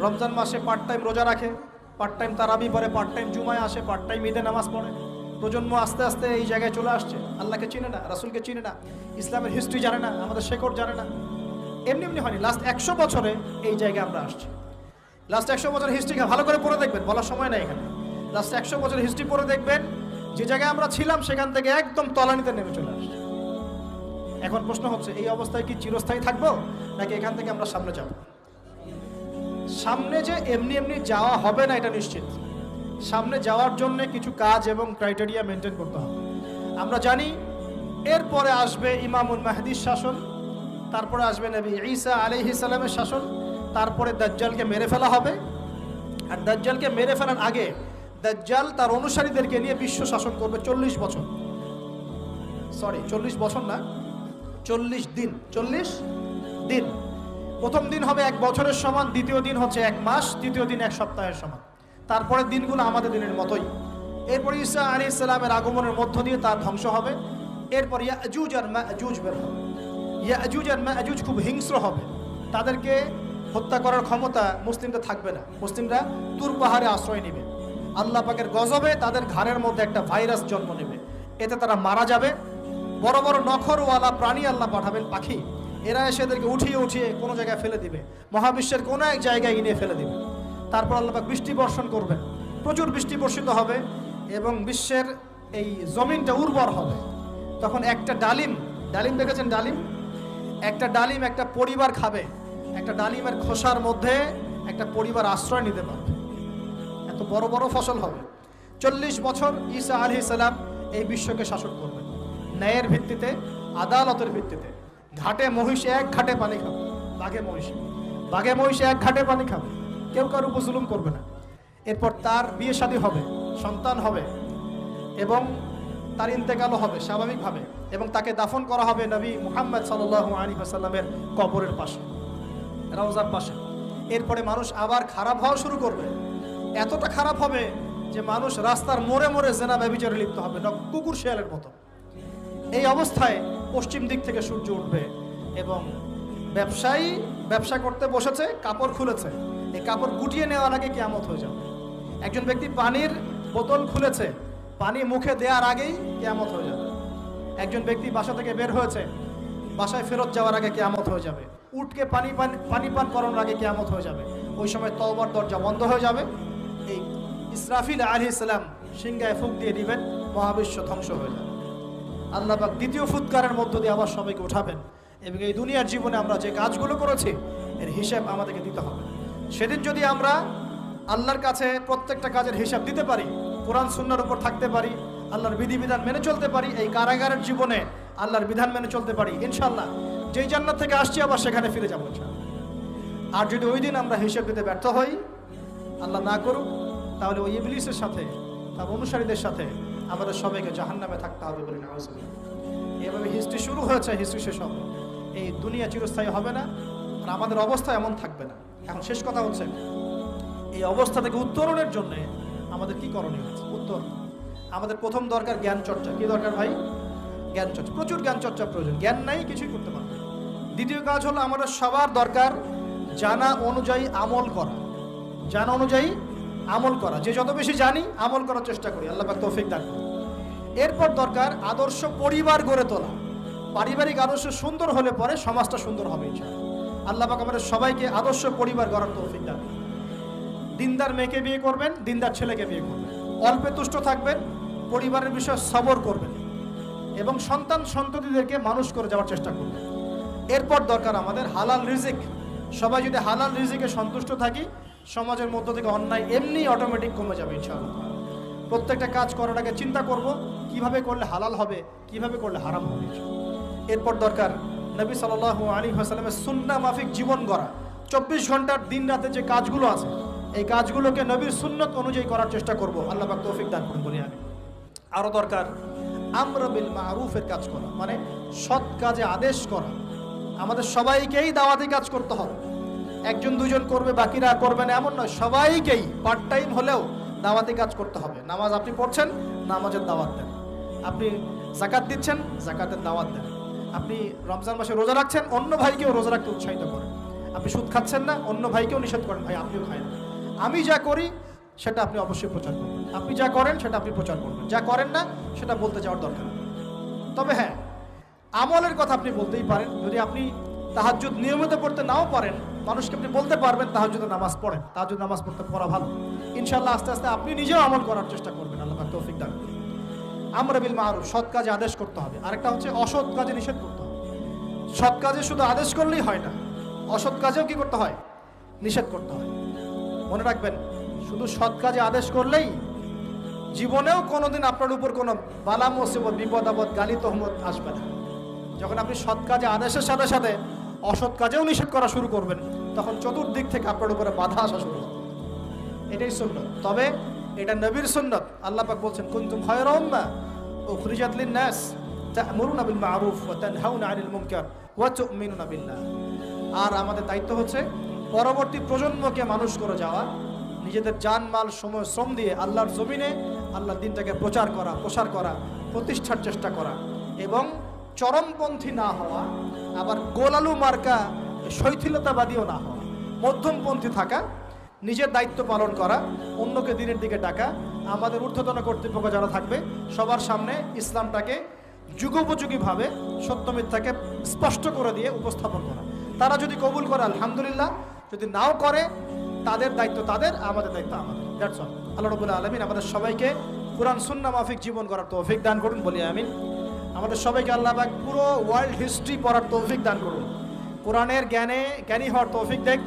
রমজান মাসে পার্ট টাইম রোজা রাখে, পার্ট টাইম তারাবি পড়ে, পার্ট টাইম জুমায় আসে, পার্ট টাইম ঈদে নামাজ পড়ে। প্রজন্ম আস্তে আস্তে এই জায়গায় চলে আসছে। আল্লাহকে চিনে না, রাসূলকে চিনে না, ইসলামের হিস্ট্রি জানে না, আমাদের শেকড় জানে না। এমনি এমনি হয়নি, লাস্ট 100 বছরে এই জায়গায় আমরা আসছি। লাস্ট 100 বছরের হিস্ট্রি ভালো করে পড়ে দেখবেন, বলার সময় নেই এখানে। লাস্ট 100 বছরের হিস্ট্রি পড়ে দেখবেন, যে জায়গায় আমরা ছিলাম সেখান থেকে একদম তলানিতে নেমে চলে আসছে। এখন প্রশ্ন হচ্ছে, এই অবস্থায় কি চিরস্থায়ী থাকবো, নাকি এখান থেকে আমরা সামনে যাব? সামনে যে এমনি এমনি যাওয়া হবে না এটা নিশ্চিত। সামনে যাওয়ার জন্য কিছু কাজ এবং ক্রাইটেরিয়া মেনটেন করতে হবে। আমরা জানি এরপরে আসবে ইমামুল মাহদির শাসন, তারপরে আসবে নবী ঈসা আলাইহিস সালামের শাসন, তারপরে দাজ্জালকে মেরে ফেলা হবে। আর দাজ্জালকে মেরে ফেলার আগে দাজ্জাল তার অনুসারীদেরকে নিয়ে বিশ্ব শাসন করবে 40 বছর। সরি, 40 বছর না, 40 দিন। 40 দিন। প্রথম দিন হবে 1 বছরের সমান, দ্বিতীয় দিন হচ্ছে 1 মাস, তৃতীয় দিন 1 সপ্তাহের সমান। তারপরে দিনগুলো আমাদের দিনের মতোই। এরপর ঈসা আলাইহিস সালামের আগমনের মধ্য দিয়ে তার ধ্বংস হবে। এরপর ইয়াজুজ আর মাজুজ বের হবে। ইয়াজুজ আর মাজুজ খুব হিংস্র হবে, তাদেরকে হত্যা করার ক্ষমতা মুসলিমদের থাকবে না। মুসলিমরা তুর পাহাড়ে আশ্রয় নেবে। আল্লাহ পাকের গজবে তাদের ঘাড়ের মধ্যে একটা ভাইরাস জন্ম নেবে, এতে তারা মারা যাবে। বড় বড় নখরওয়ালা প্রাণী আল্লাহ পাঠাবেন, পাখি, এরা এসে এদেরকে উঠিয়ে উঠিয়ে কোনো জায়গায় ফেলে দিবে, মহাবিশ্বের কোনো এক জায়গায় এনে ফেলে দিবে। তারপর আল্লাহ পাক বৃষ্টি বর্ষণ করবেন, প্রচুর বৃষ্টি বর্ষিত হবে এবং বিশ্বের এই জমিনটা উর্বর হবে। তখন একটা ডালিম দেখেছেন? ডালিম, একটা ডালিম একটা পরিবার খাবে। একটা ডালিমের খোসার মধ্যে একটা পরিবার আশ্রয় নিতে পারবে। এত বড় বড় ফসল হবে। 40 বছর ঈসা আলাইহিস সালাম এই বিশ্বকে শাসন করবেন ন্যায়ের ভিত্তিতে, আদালতের ভিত্তিতে। ঘাটে মহিষ এক ঘাটে পানি খাবে, বাঘে মহিষ এক ঘাটে পানি খাবে, কেউ কারো উপর জুলুম করবে না। এরপর তার বিয়ে শাদী হবে, সন্তান হবে এবং তার ইন্তেকালও হবে স্বাভাবিকভাবে, এবং তাকে দাফন করা হবে নবী মুহাম্মদ সাল্লাল্লাহু আলাইহি ওয়াসাল্লামের কবরের পাশে। রওজার পাশে। এরপরে মানুষ আবার খারাপ হওয়া শুরু করবে, এতটা খারাপ হবে যে মানুষ রাস্তার মোড়ে মোড়ে জেনা ব্যভিচারে লিপ্ত হবে, কুকুর শেয়ালের মতো। এই অবস্থায় পশ্চিম দিক থেকে সূর্য উঠবে এবং ব্যবসায়ী ব্যবসা করতে বসেছে, কাপড় খুলেছে, এই কাপড় গুটিয়ে নেওয়ার আগে কিয়ামত হয়ে যাবে। একজন ব্যক্তি পানির বোতল খুলেছে, পানি মুখে দেওয়ার আগেই কিয়ামত হয়ে যাবে। একজন ব্যক্তি বাসা থেকে বের হয়েছে, বাসায় ফেরত যাওয়ার আগে কিয়ামত হয়ে যাবে। উটকে পানি পান করানোর আগে কিয়ামত হয়ে যাবে। ওই সময় তওবার দরজা বন্ধ হয়ে যাবে। এই ইসরাফিল আলাইহিস সালাম সিংহায় ফুঁক দিয়ে দিবেন, মহাবিশ্ব ধ্বংস হয়ে যাবে। আল্লাহ পাক দ্বিতীয় ফুৎকারের মধ্য দিয়ে আবার সবাইকে উঠাবেন এবং এই দুনিয়ার জীবনে আমরা যে কাজগুলো করেছি এর হিসাব আমাদেরকে দিতে হবে। সেদিন যদি আমরা আল্লাহর কাছে প্রত্যেকটা কাজের হিসাব দিতে পারি, কোরআন সুন্নাহর উপর থাকতে পারি, আল্লাহর বিধিবিধান মেনে চলতে পারি, এই কারাগারের জীবনে আল্লাহর বিধান মেনে চলতে পারি, ইনশাআল্লাহ যেই জান্নাত থেকে আসছি আবার সেখানে ফিরে যাবো ইনশাআল্লাহ। আর যদি ওই দিন আমরা হিসাব দিতে ব্যর্থ হই, আল্লাহ না করুক, তাহলে ওই ইবলিসের সাথে তার অনুসারীদের সাথে আমাদের সবাইকে জাহান্নামে থাকতে হবে বলে নাউজুবিল্লাহ। এভাবে হিস্ট্রি শুরু হয়েছে, হিস্ট্রি শেষ হবে। এই দুনিয়া চিরস্থায়ী হবে না, আর আমাদের অবস্থা এমন থাকবে না। এখন শেষ কথা হচ্ছে, এই অবস্থা থেকে উত্তরণের জন্য আমাদের কি করণীয় হচ্ছে? উত্তর, আমাদের প্রথম দরকার জ্ঞান চর্চা। কি দরকার ভাই? জ্ঞান চর্চা, প্রচুর জ্ঞান চর্চা প্রয়োজন। জ্ঞান নাই কিছুই করতে পারবে না। দ্বিতীয় কাজ হলো আমাদের সবার দরকার জানা অনুযায়ী আমল করা। জানা অনুযায়ী আমল করা, যে যত বেশি জানি আমল করার চেষ্টা করি, আল্লাহ পাক তৌফিক দান করুন। এরপর দরকার আদর্শ পরিবার গড়ে তোলা। পারিবারিক আদর্শ সুন্দর হলে পরে সমাজটা সুন্দর হবে ইনশাআল্লাহ। আল্লাহ পাক আমাদের সবাইকে আদর্শ পরিবার গড়ার তৌফিক দান করুন। দিনদার মেয়েকে বিয়ে করবেন, দিনদার ছেলেকে বিয়ে করবেন, অল্পে তুষ্ট থাকবেন, পরিবারের বিষয়ে সবর করবেন এবং সন্ততিদেরকে মানুষ করে যাওয়ার চেষ্টা করবেন। এরপর দরকার আমাদের হালাল রিজিক। সবাই যদি হালাল রিজিকে সন্তুষ্ট থাকি, সমাজের মধ্য থেকে অন্যায় এমনি অটোমেটিক কমে যাবে ইনশাআল্লাহ। প্রত্যেকটা কাজ করার আগে চিন্তা করব কিভাবে করলে হালাল হবে, কিভাবে করলে হারাম হবে। এরপর দরকার নবী সাল্লাল্লাহু আলাইহি ওয়াসাল্লামের সুন্নাহ মাফিক জীবন গড়া। 24 ঘন্টার দিন রাতে যে কাজগুলো আছে, এই কাজগুলোকে নবীর সুন্নত অনুযায়ী করার চেষ্টা করব। আল্লাহ পাক তৌফিক দান করুন বলি আমি। আরও দরকার আমর বিল মারুফের কাজ করা, মানে সৎ কাজে আদেশ করা। আমাদের সবাইকেই দাওয়াতি কাজ করতে হবে। একজন দুজন করবে, বাকিরা করবে না এমন নয়, সবাইকেই পার্ট টাইম হলেও দাওয়াতি কাজ করতে হবে। নামাজ আপনি পড়ছেন, নামাজের দাওয়াত দেন। আপনি যাকাত দিচ্ছেন, যাকাতের দাওয়াত দেন। আপনি রমজান মাসে রোজা রাখছেন, অন্য ভাইকেও রোজা রাখতে উৎসাহিত করেন। আপনি সুদ খাচ্ছেন না, অন্য ভাইকেও নিষেধ করেন, ভাই আপনিও খায় না। আমি যা করি সেটা আপনি অবশ্যই প্রচার করবেন, আপনি যা করেন সেটা আপনি প্রচার করবেন, যা করেন না সেটা বলতে যাওয়ার দরকার। তবে হ্যাঁ, আমলের কথা আপনি বলতেই পারেন। যদি আপনি তাহাজ্জুদ নিয়মিত পড়তে নাও পারেন, মানুষকে আপনি বলতে পারবেন তাহাজ্জুদে নামাজ পড়েন, তাহাজ্জুদ নামাজ পড়া ভালো। ইনশাআল্লাহ আস্তে আস্তে আপনি নিজেও আমল করার চেষ্টা করবেন। আল্লাহ পাক তৌফিক দান করুন। আমর বিল মারুফ, সৎ কাজে আদেশ করতে হবে। আরেকটা হচ্ছে অসৎ কাজে নিষেধ করতে হবে। সৎ কাজে শুধু আদেশ করলেই হয় না, অসৎ কাজেও কি করতে হয়? নিষেধ করতে হয়। মনে রাখবেন, শুধু সৎ কাজে আদেশ করলেই জীবনেও কোনোদিন আপনার উপর কোনো বালা মুসিবত, বিপদ আপদ, গালি তহমত আসবে না। যখন আপনি সৎ কাজে আদেশের সাথে সাথে অসৎ কাজেও নিষেধ করা শুরু করবেন, তখন চতুর্দিক থেকে আপনার উপরে বাধা আসা শুরু হবে। এটাই সুন্নত। তবে এটা নবীর সুন্নত। আল্লাহ পাক বলছেন, কুনতুম খায়রা উম্মাহ উখরিজাত লিন-নাস তা'মুরুনা বিল মা'রুফ ওয়া তানহাউনা 'আনিল মুনকার ওয়া তু'মিনুনা বিল্লাহ। আর আমাদের দায়িত্ব হচ্ছে পরবর্তী প্রজন্মকে মানুষ করে যাওয়া, নিজেদের জান মাল সময় শ্রম দিয়ে আল্লাহর জমিনে আল্লাহর দিনটাকে প্রচার করা, প্রসার করা, প্রতিষ্ঠার চেষ্টা করা এবং চরমপন্থী না হওয়া, আবার গোলালু মার্কা শৈথিলতাবাদীও না হওয়া, মধ্যমপন্থী থাকা, নিজের দায়িত্ব পালন করা, অন্যকে দিনের দিকে ডাকা। আমাদের ঊর্ধ্বতন কর্তৃপক্ষ যারা থাকবে সবার সামনে ইসলামটাকে যুগোপযোগীভাবে সত্য মিথ্যাকে স্পষ্ট করে দিয়ে উপস্থাপন করা। তারা যদি কবুল করে আলহামদুলিল্লাহ, যদি নাও করে তাদের দায়িত্ব তাদের, আমাদের দায়িত্ব আমাদের। That's all. আল্লাহ রাব্বুল আলামিন আমাদের সবাইকে কুরআন সুন্নাহ মাফিক জীবন করার তৌফিক দান করুন বলি আমিন। আমাদের সবাইকে আল্লাহ পাক পুরো ওয়ার্ল্ড হিস্ট্রি পড়ার তৌফিক দান করুন। কোরআনের জ্ঞানী হওয়ার তৌফিক দেন,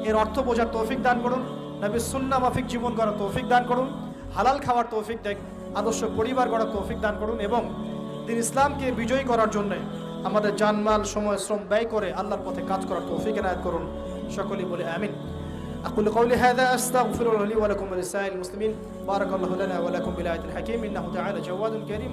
এর অর্থ বোঝার তৌফিক দান করুন, নবীর সুন্নাহ মাফিক জীবন করার তৌফিক দান করুন, হালাল খাওয়ার তৌফিক দেন, আদর্শ পরিবার গড়ার তৌফিক দান করুন এবং দিন ইসলামকে বিজয়ী করার জন্য আমাদের জানমাল সময় শ্রম ব্যয় করে আল্লাহর পথে কাজ করার তৌফিক এনায়েত করুন। সকলেই বলে আমিন। أقول قولي هذا أستغفر الله لي ولكم ولسائر المسلمين. بارك الله لنا ولكم بالآية الحكيم إنه تعالى جواد كريم.